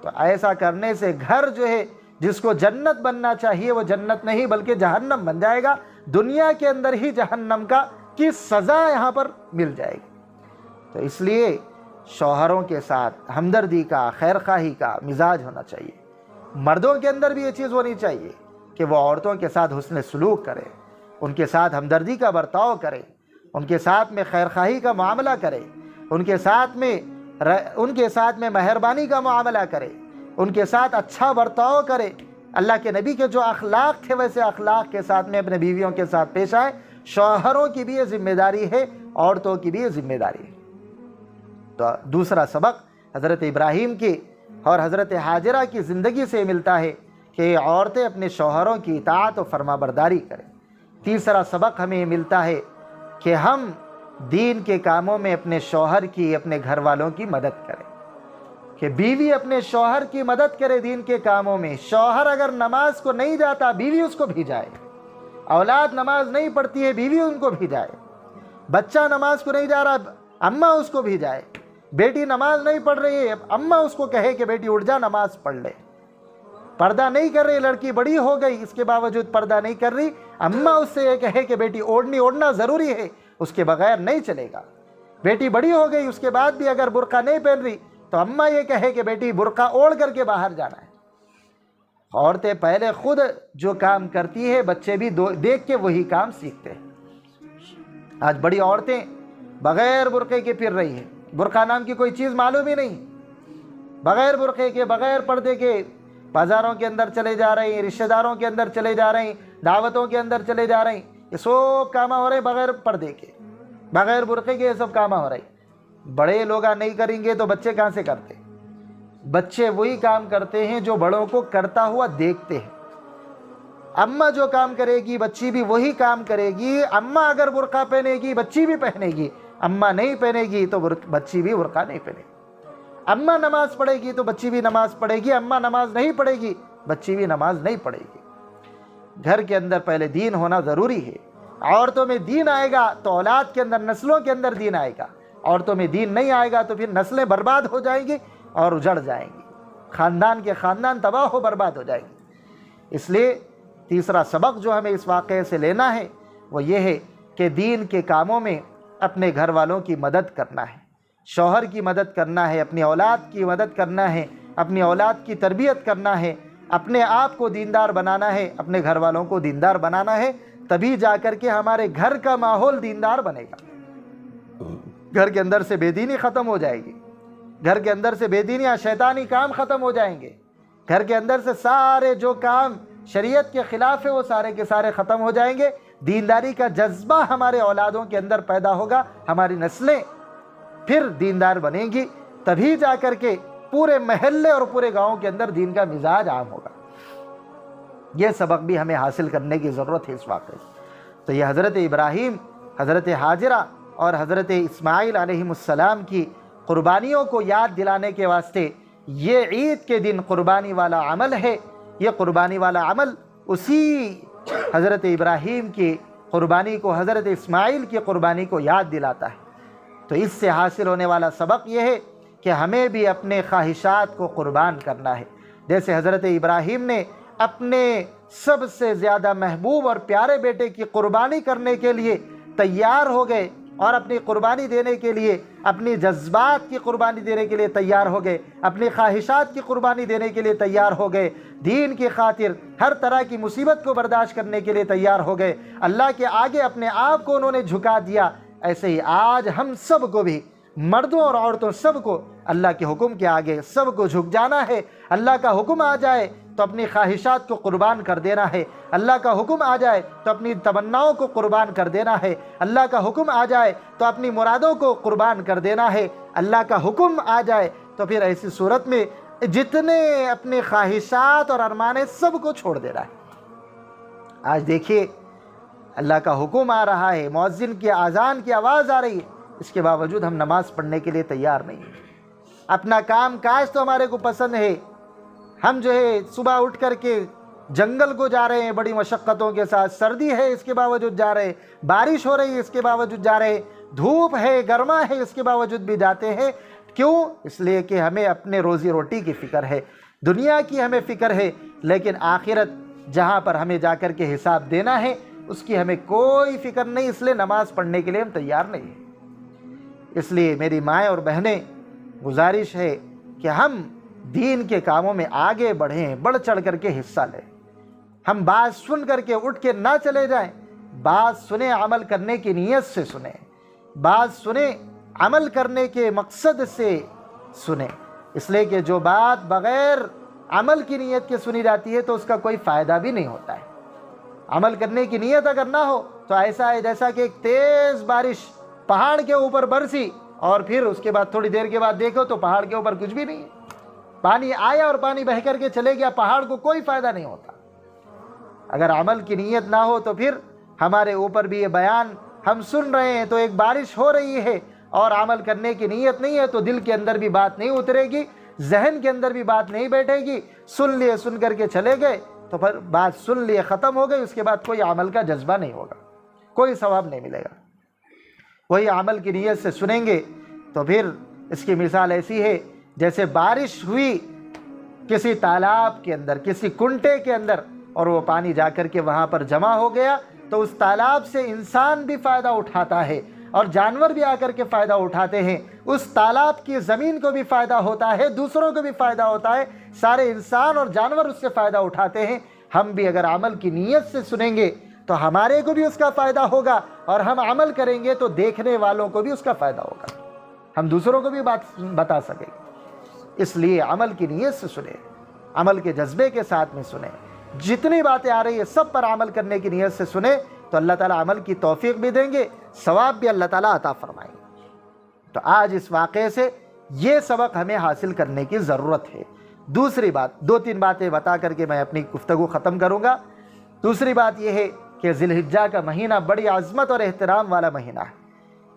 تو ایسا کرنے سے گھر جو ہے جس کو جنت بننا چاہیے وہ جنت نہیں بلکہ جہنم بن جائے گا، دنیا کے اندر ہی جہنم کی سزا یہاں پر مل جائے گی۔ تو اس لیے شوہروں کے ساتھ ہمدردی کا، خیر خواہی کا مزاج ہونا چاہیے۔ مردوں کے اندر بھی یہ چیز ہونی چاہیے کہ وہ عورتوں کے ساتھ حسن سلوک کرے، ان کے ساتھ ہمدردی کا برتاؤ کرے، ان کے ساتھ میں خیر خواہی کا معاملہ کرے، ان کے ساتھ میں مہربانی کا معاملہ کرے، ان کے ساتھ اچھا برتاؤ کرے۔ اللہ کے نبی کے جو اخلاق تھے ویسے اخلاق کے ساتھ میں اپنے بیویوں کے ساتھ پیش آئے۔ شوہروں کی بھی یہ ذمہ داری ہے، عورتوں کی بھی یہ ذمہ داری ہے۔ تو دوسرا سبق حضرت ابراہیم کی اور حضرت حاجرہ کی زندگی سے ملتا ہے کہ عورتیں اپنے شوہروں کی اطاعت و فرما برداری کریں۔ تیسرا سبق ہمیں ملتا ہے کہ ہم دین کے کاموں میں اپنے شوہر کی، اپنے گھر والوں کی مدد کریں، کہ بیوی اپنے شوہر کی مدد کرے دین کے کاموں میں۔ شوہر اگر نماز کو نہیں جاتا بیوی اس کو بھیجائے، اولاد نماز نہیں پڑھتی ہے بیوی ان کو بھیجائے، بچہ نماز کو نہیں جا رہا اماں اس کو بھیجائے، بیٹی نماز نہیں پڑھ رہی ہے اماں اس کو کہے کہ بیٹی اٹھ جا نماز پڑھ لے، پردہ نہیں کر رہی لڑکی بڑی ہو گئی اس کے باوجود پردہ نہیں کر رہی، اماں اس سے یہ کہے کہ بیٹی اوڑھنا ضروری ہے، اس کے بغیر نہیں چلے گا۔ بیٹی بڑی ہو گئی اس کے بعد بھی اگر برقع نہیں پہن رہی تو اماں یہ کہے کہ بیٹی برقع اوڑھ کر کے باہر جانا ہے۔ عورتیں پہلے خود جو کام کرتی ہے بچے بھی دیکھ کے وہی کام سیکھتے ہیں۔ آج بڑی عورتیں بغیر برقعے کے پھر رہی ہیں، برقع نام کی کوئی چیز معلوم ہی نہیں، بغیر برقعے کے، بغیر پردے کے بازاروں کے اندر چلے جا رہے ہیں، رشتہ داروں کے اندر چلے جا رہے ہیں، دعوتوں کے اندر چلے جا رہے ہیں، یہ سب کام ہو رہے ہیں بغیر پردے کے، بغیر برقعے کے، یہ سب کام ہو رہے ہیں۔ بڑے لوگ نہیں کریں گے تو بچے کہاں سے کرتے؟ بچے وہی کام کرتے ہیں جو بڑوں کو کرتا ہوا دیکھتے ہیں۔ اماں جو کام کرے گی بچی بھی وہی کام کرے گی، اماں اگر برقع پہنے گی بچی بھی پہنے گی، اماں نہیں پہنے گی تو بچی بھی برقع نہیں پہنے گی۔ اماں نماز پڑھے گی تو بچی بھی نماز پڑھے گی، اماں نماز نہیں پڑھے گی بچی بھی نماز نہیں پڑھے گی۔ گھر کے اندر پہلے دین ہونا ضروری ہے۔ عورتوں میں دین آئے گا تو اولاد کے اندر، نسلوں کے اندر دین آئے گا۔ عورتوں میں دین نہیں آئے گا تو پھر نسلیں برباد ہو جائیں گی اور اجڑ جائیں گی، خاندان کے خاندان تباہ و برباد ہو جائیں گے۔ اس لیے تیسرا سبق جو ہمیں اس واقعے سے لینا ہے وہ یہ ہے کہ دین کے کاموں میں اپنے گھر والوں کی مدد کرنا ہے، شوہر کی مدد کرنا ہے، اپنی اولاد کی مدد کرنا ہے، اپنی اولاد کی تربیت کرنا ہے، اپنے آپ کو دیندار بنانا ہے، اپنے گھر والوں کو دیندار بنانا ہے، تبھی جا کر کے ہمارے گھر کا ماحول دیندار بنے گا۔ گھر کے اندر سے بے دینی ختم ہو جائے گی، گھر کے اندر سے بے دینی یا شیطانی کام ختم ہو جائیں گے، گھر کے اندر سے سارے جو کام شریعت کے خلاف ہے وہ سارے کے سارے ختم ہو جائیں گے، دینداری کا جذبہ ہمارے اولادوں کے اندر پیدا ہوگا، ہماری نسلیں پھر دیندار بنیں گی، تبھی جا کر کے پورے محلے اور پورے گاؤں کے اندر دین کا مزاج عام ہوگا۔ یہ سبق بھی ہمیں حاصل کرنے کی ضرورت ہے اس واقعے سے۔ تو یہ حضرت ابراہیم، حضرت حاجرہ اور حضرت اسماعیل علیہ السلام کی قربانیوں کو یاد دلانے کے واسطے یہ عید کے دن قربانی والا عمل ہے۔ یہ قربانی والا عمل اسی حضرت ابراہیم کی قربانی کو، حضرت اسماعیل کی قربانی کو یاد دلاتا ہے۔ تو اس سے حاصل ہونے والا سبق یہ ہے کہ ہمیں بھی اپنے خواہشات کو قربان کرنا ہے۔ جیسے حضرت ابراہیم نے اپنے سب سے زیادہ محبوب اور پیارے بیٹے کی قربانی کرنے کے لیے تیار ہو گئے اور اپنی قربانی دینے کے لیے، اپنی جذبات کی قربانی دینے کے لیے تیار ہو گئے، اپنی خواہشات کی قربانی دینے کے لیے تیار ہو گئے، دین کی خاطر ہر طرح کی مصیبت کو برداشت کرنے کے لیے تیار ہو گئے، اللہ کے آگے اپنے آپ کو انہوں نے جھکا دیا۔ ایسے ہی آج ہم سب کو بھی، مردوں اور عورتوں سب کو، اللہ کے حکم کے آگے سب کو جھک جانا ہے۔ اللہ کا حکم آ جائے تو اپنی خواہشات کو قربان کر دینا ہے، اللہ کا حکم آ جائے تو اپنی تمناؤں کو قربان کر دینا ہے، اللہ کا حکم آ جائے تو اپنی مرادوں کو قربان کر دینا ہے، اللہ کا حکم آ جائے تو پھر ایسی صورت میں جتنے اپنے خواہشات اور ارمانے سب کو چھوڑ دینا ہے۔ آج دیکھیے اللہ کا حکم آ رہا ہے، مؤذن کی اذان کی آواز آ رہی ہے، اس کے باوجود ہم نماز پڑھنے کے لیے تیار نہیں ہیں۔ اپنا کام کاج تو ہمارے کو پسند ہے، ہم جو ہے صبح اٹھ کر کے جنگل کو جا رہے ہیں بڑی مشقتوں کے ساتھ، سردی ہے اس کے باوجود جا رہے ہیں، بارش ہو رہی ہے اس کے باوجود جا رہے ہیں، دھوپ ہے گرما ہے اس کے باوجود بھی جاتے ہیں۔ کیوں؟ اس لیے کہ ہمیں اپنے روزی روٹی کی فکر ہے، دنیا کی ہمیں فکر ہے، لیکن آخرت جہاں پر ہمیں جا کر کے حساب دینا ہے اس کی ہمیں کوئی فکر نہیں، اس لیے نماز پڑھنے کے لیے ہم تیار نہیں ہیں۔ اس لیے میری مائیں اور بہنیں، گزارش ہے کہ ہم دین کے کاموں میں آگے بڑھیں، بڑھ چڑھ کر کے حصہ لیں۔ ہم بات سن کر کے اٹھ کے نہ چلے جائیں، بات سنیں عمل کرنے کی نیت سے سنیں، بات سنیں عمل کرنے کے مقصد سے سنیں، اس لیے کہ جو بات بغیر عمل کی نیت کے سنی جاتی ہے تو اس کا کوئی فائدہ بھی نہیں ہوتا ہے۔ عمل کرنے کی نیت اگر نہ ہو تو ایسا ہے جیسا کہ ایک تیز بارش پہاڑ کے اوپر برسی اور پھر اس کے بعد تھوڑی دیر کے بعد دیکھو تو پہاڑ کے اوپر کچھ بھی نہیں ہے، پانی آیا اور پانی بہہ کر کے چلے گیا، پہاڑ کو کوئی فائدہ نہیں ہوتا۔ اگر عمل کی نیت نہ ہو تو پھر ہمارے اوپر بھی یہ بیان ہم سن رہے ہیں تو ایک بارش ہو رہی ہے اور عمل کرنے کی نیت نہیں ہے تو دل کے اندر بھی بات نہیں اترے گی، ذہن کے اندر بھی بات نہیں بیٹھے گی، سن لیے سن کر کے چلے گئے تو پھر بات سن لیے ختم ہو گئی، اس کے بعد کوئی عمل کا جذبہ نہیں ہوگا، کوئی ثواب نہیں ملے گا۔ وہی عمل کی نیت سے سنیں گے تو پھر اس کی مثال ایسی ہے جیسے بارش ہوئی کسی تالاب کے اندر، کسی کنٹے کے اندر، اور وہ پانی جا کر کے وہاں پر جمع ہو گیا تو اس تالاب سے انسان بھی فائدہ اٹھاتا ہے اور جانور بھی آ کر کے فائدہ اٹھاتے ہیں، اس تالاب کی زمین کو بھی فائدہ ہوتا ہے، دوسروں کو بھی فائدہ ہوتا ہے، سارے انسان اور جانور اس سے فائدہ اٹھاتے ہیں۔ ہم بھی اگر عمل کی نیت سے سنیں گے تو ہمارے کو بھی اس کا فائدہ ہوگا، اور ہم عمل کریں گے تو دیکھنے والوں کو بھی اس کا فائدہ ہوگا، ہم دوسروں کو بھی بات بتا سکیں گے۔ اس لیے عمل کی نیت سے سنیں، عمل کے جذبے کے ساتھ میں سنیں، جتنی باتیں آ رہی ہیں سب پر عمل کرنے کی نیت سے سنیں تو اللہ تعالیٰ عمل کی توفیق بھی دیں گے، ثواب بھی اللہ تعالیٰ عطا فرمائیں گے۔ تو آج اس واقعے سے یہ سبق ہمیں حاصل کرنے کی ضرورت ہے۔ دوسری بات، دو تین باتیں بتا کر کے میں اپنی گفتگو ختم کروں گا۔ دوسری بات یہ ہے کہ ذی الحجہ کا مہینہ بڑی عظمت اور احترام والا مہینہ ہے۔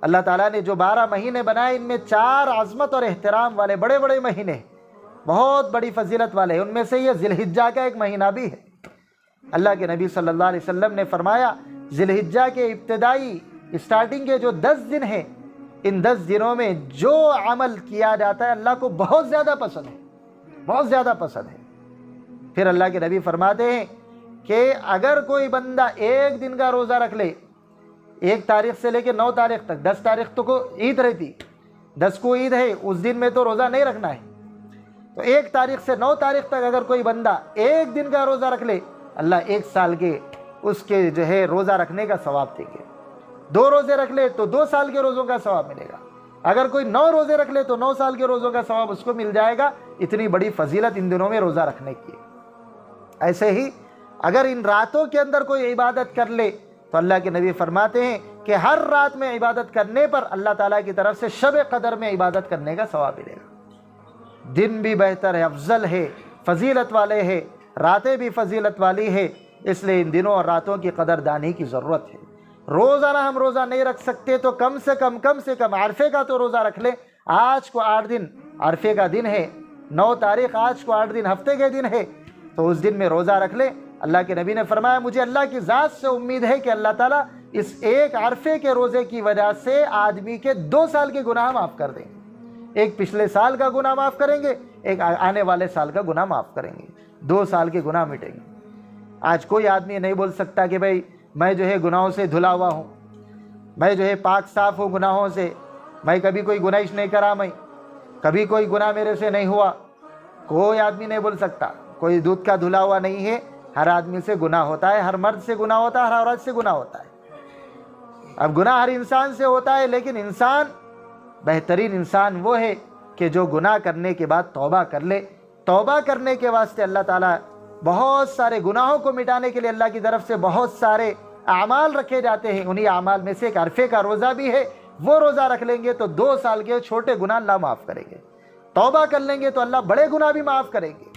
اللہ تعالیٰ نے جو 12 مہینے بنائے ان میں 4 عظمت اور احترام والے بڑے بڑے مہینے، بہت بڑی فضیلت والے، ان میں سے یہ ذی الحجہ کا ایک مہینہ بھی ہے۔ اللہ کے نبی صلی اللہ علیہ وسلم نے فرمایا ذی الحجہ کے ابتدائی اسٹارٹنگ کے جو 10 دن ہیں، ان 10 دنوں میں جو عمل کیا جاتا ہے اللہ کو بہت زیادہ پسند ہے، بہت زیادہ پسند ہے۔ پھر اللہ کے نبی فرماتے ہیں کہ اگر کوئی بندہ ایک دن کا روزہ رکھ لے، 1 تاریخ سے لے کے 9 تاریخ تک، 10 تاریخ تو کو عید رہتی، 10 کو عید ہے، اس دن میں تو روزہ نہیں رکھنا ہے، تو 1 تاریخ سے 9 تاریخ تک اگر کوئی بندہ ایک دن کا روزہ رکھ لے، اللہ 1 سال کے اس کے جو ہے روزہ رکھنے کا ثواب دیں گے۔ 2 روزے رکھ لے تو 2 سال کے روزوں کا ثواب ملے گا، اگر کوئی 9 روزے رکھ لے تو 9 سال کے روزوں کا ثواب اس کو مل جائے گا۔ اتنی بڑی فضیلت ان دنوں میں روزہ رکھنے کی ہے۔ ایسے ہی اگر ان راتوں کے اندر کوئی عبادت کر لے تو اللہ کے نبی فرماتے ہیں کہ ہر رات میں عبادت کرنے پر اللہ تعالیٰ کی طرف سے شب قدر میں عبادت کرنے کا ثواب ملے گا۔ دن بھی بہتر ہے، افضل ہے، فضیلت والے ہیں، راتیں بھی فضیلت والی ہے، اس لیے ان دنوں اور راتوں کی قدر دانی کی ضرورت ہے۔ روزانہ ہم روزہ نہیں رکھ سکتے تو کم سے کم عرفے کا تو روزہ رکھ لیں۔ آج کو 8 دن عرفے کا دن ہے، 9 تاریخ، آج کو 8 دن ہفتے کے دن ہے، تو اس دن میں روزہ رکھ لیں۔ اللہ کے نبی نے فرمایا مجھے اللہ کی ذات سے امید ہے کہ اللہ تعالیٰ اس ایک عرفے کے روزے کی وجہ سے آدمی کے 2 سال کے گناہ معاف کر دیں گے۔ ایک پچھلے سال کا گناہ معاف کریں گے، ایک آنے والے سال کا گناہ معاف کریں گے، 2 سال کے گناہ مٹیں گے۔ آج کوئی آدمی نہیں بول سکتا کہ بھائی میں جو ہے گناہوں سے دھلا ہوا ہوں، میں جو ہے پاک صاف ہوں گناہوں سے، میں کبھی کوئی گناہش نہیں کرا، میں کبھی کوئی گناہ میرے سے نہیں ہوا۔ کوئی آدمی نہیں بول سکتا، کوئی دودھ کا دھلا ہوا نہیں ہے، ہر آدمی سے گناہ ہوتا ہے، ہر مرد سے گناہ ہوتا ہے، ہر عورت سے گناہ ہوتا ہے۔ اب گناہ ہر انسان سے ہوتا ہے، لیکن انسان، بہترین انسان وہ ہے کہ جو گناہ کرنے کے بعد توبہ کر لے۔ توبہ کرنے کے واسطے اللہ تعالیٰ بہت سارے گناہوں کو مٹانے کے لیے اللہ کی طرف سے بہت سارے اعمال رکھے جاتے ہیں، انہی اعمال میں سے ایک عرفے کا روزہ بھی ہے۔ وہ روزہ رکھ لیں گے تو 2 سال کے چھوٹے گناہ اللہ معاف کریں گے، توبہ کر لیں گے تو اللہ بڑے گناہ بھی معاف کریں گے،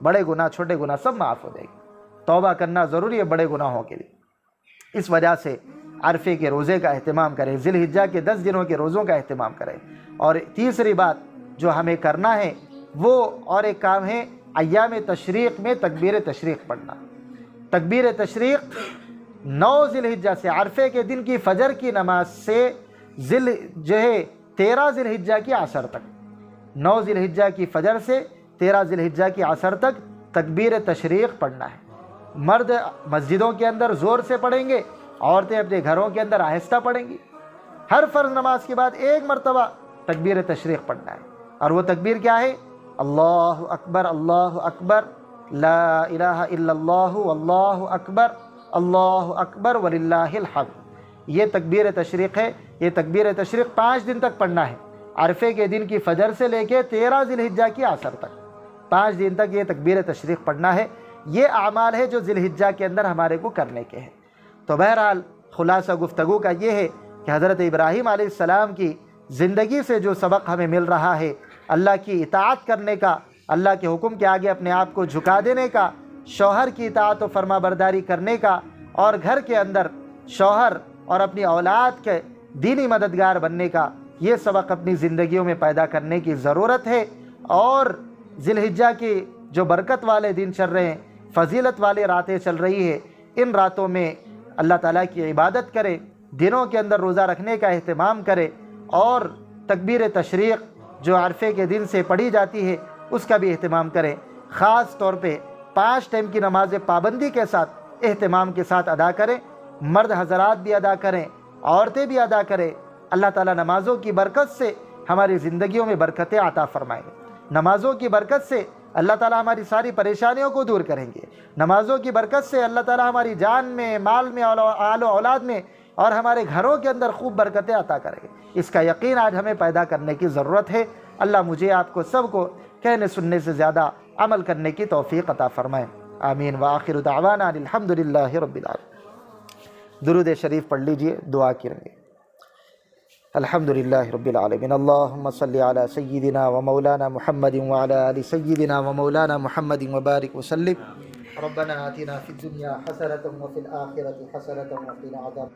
بڑے گناہ چھوٹے گناہ سب معاف ہو جائیں گے۔ توبہ کرنا ضروری ہے بڑے گناہوں کے لیے۔ اس وجہ سے عرفے کے روزے کا اہتمام کریں، ذی الحجہ کے 10 دنوں کے روزوں کا اہتمام کریں۔ اور تیسری بات جو ہمیں کرنا ہے وہ اور ایک کام ہے ایام تشریق میں تکبیر تشریق پڑھنا۔ تکبیر تشریق 9 ذی الحجہ سے، عرفے کے دن کی فجر کی نماز سے 13 ذی الحجہ کی عصر تک، 9 ذی الحجہ کی فجر سے 13 ذی الحجہ کی عصر تک تکبیر تشریق پڑھنا ہے۔ مرد مسجدوں کے اندر زور سے پڑھیں گے، عورتیں اپنے گھروں کے اندر آہستہ پڑھیں گی۔ ہر فرض نماز کے بعد ایک مرتبہ تکبیر تشریق پڑھنا ہے، اور وہ تکبیر کیا ہے؟ اللہ اکبر لا الہ الا اللہ واللہ اکبر وللہ الحمد۔ یہ تکبیر تشریق ہے۔ یہ تکبیر تشریق 5 دن تک پڑھنا ہے، عرفے کے دن کی فجر سے لے کے 13 ذی الحجہ کی عصر تک، 5 دن تک یہ تکبیر تشریق پڑھنا ہے۔ یہ اعمال ہے جو ذی الحجہ کے اندر ہمارے کو کرنے کے ہیں۔ تو بہرحال خلاصہ گفتگو کا یہ ہے کہ حضرت ابراہیم علیہ السلام کی زندگی سے جو سبق ہمیں مل رہا ہے، اللہ کی اطاعت کرنے کا، اللہ کے حکم کے آگے اپنے آپ کو جھکا دینے کا، شوہر کی اطاعت و فرما برداری کرنے کا، اور گھر کے اندر شوہر اور اپنی اولاد کے دینی مددگار بننے کا، یہ سبق اپنی زندگیوں میں پیدا کرنے کی ضرورت ہے۔ اور ذی الحجہ کی جو برکت والے دن چل رہے ہیں، فضیلت والی راتیں چل رہی ہے، ان راتوں میں اللہ تعالیٰ کی عبادت کرے، دنوں کے اندر روزہ رکھنے کا اہتمام کرے، اور تکبیر تشریق جو عرفے کے دن سے پڑھی جاتی ہے اس کا بھی اہتمام کریں۔ خاص طور پہ 5 ٹائم کی نمازیں پابندی کے ساتھ اہتمام کے ساتھ ادا کریں، مرد حضرات بھی ادا کریں، عورتیں بھی ادا کریں۔ اللہ تعالیٰ نمازوں کی برکت سے ہماری زندگیوں میں برکتیں عطا فرمائیں گے۔ نمازوں کی برکت سے اللہ تعالیٰ ہماری ساری پریشانیوں کو دور کریں گے۔ نمازوں کی برکت سے اللہ تعالیٰ ہماری جان میں، مال میں، آل و اولاد میں اور ہمارے گھروں کے اندر خوب برکتیں عطا کریں گے۔ اس کا یقین آج ہمیں پیدا کرنے کی ضرورت ہے۔ اللہ مجھے آپ کو سب کو کہنے سننے سے زیادہ عمل کرنے کی توفیق عطا فرمائے، آمین۔ وآخر دعوانا الحمدللہ رب العالمین۔ درود شریف پڑھ لیجئے، دعا کریں گے۔ الحمدللہ رب العالمین، اللہم صلی علی سیدنا و مولانا محمد وعلی آل سیدنا و مولانا محمد وبارک وسلم۔ ربنا آتنا فی الدنیا حسنۃ وفی الآخرۃ حسنۃ وقنا عذاب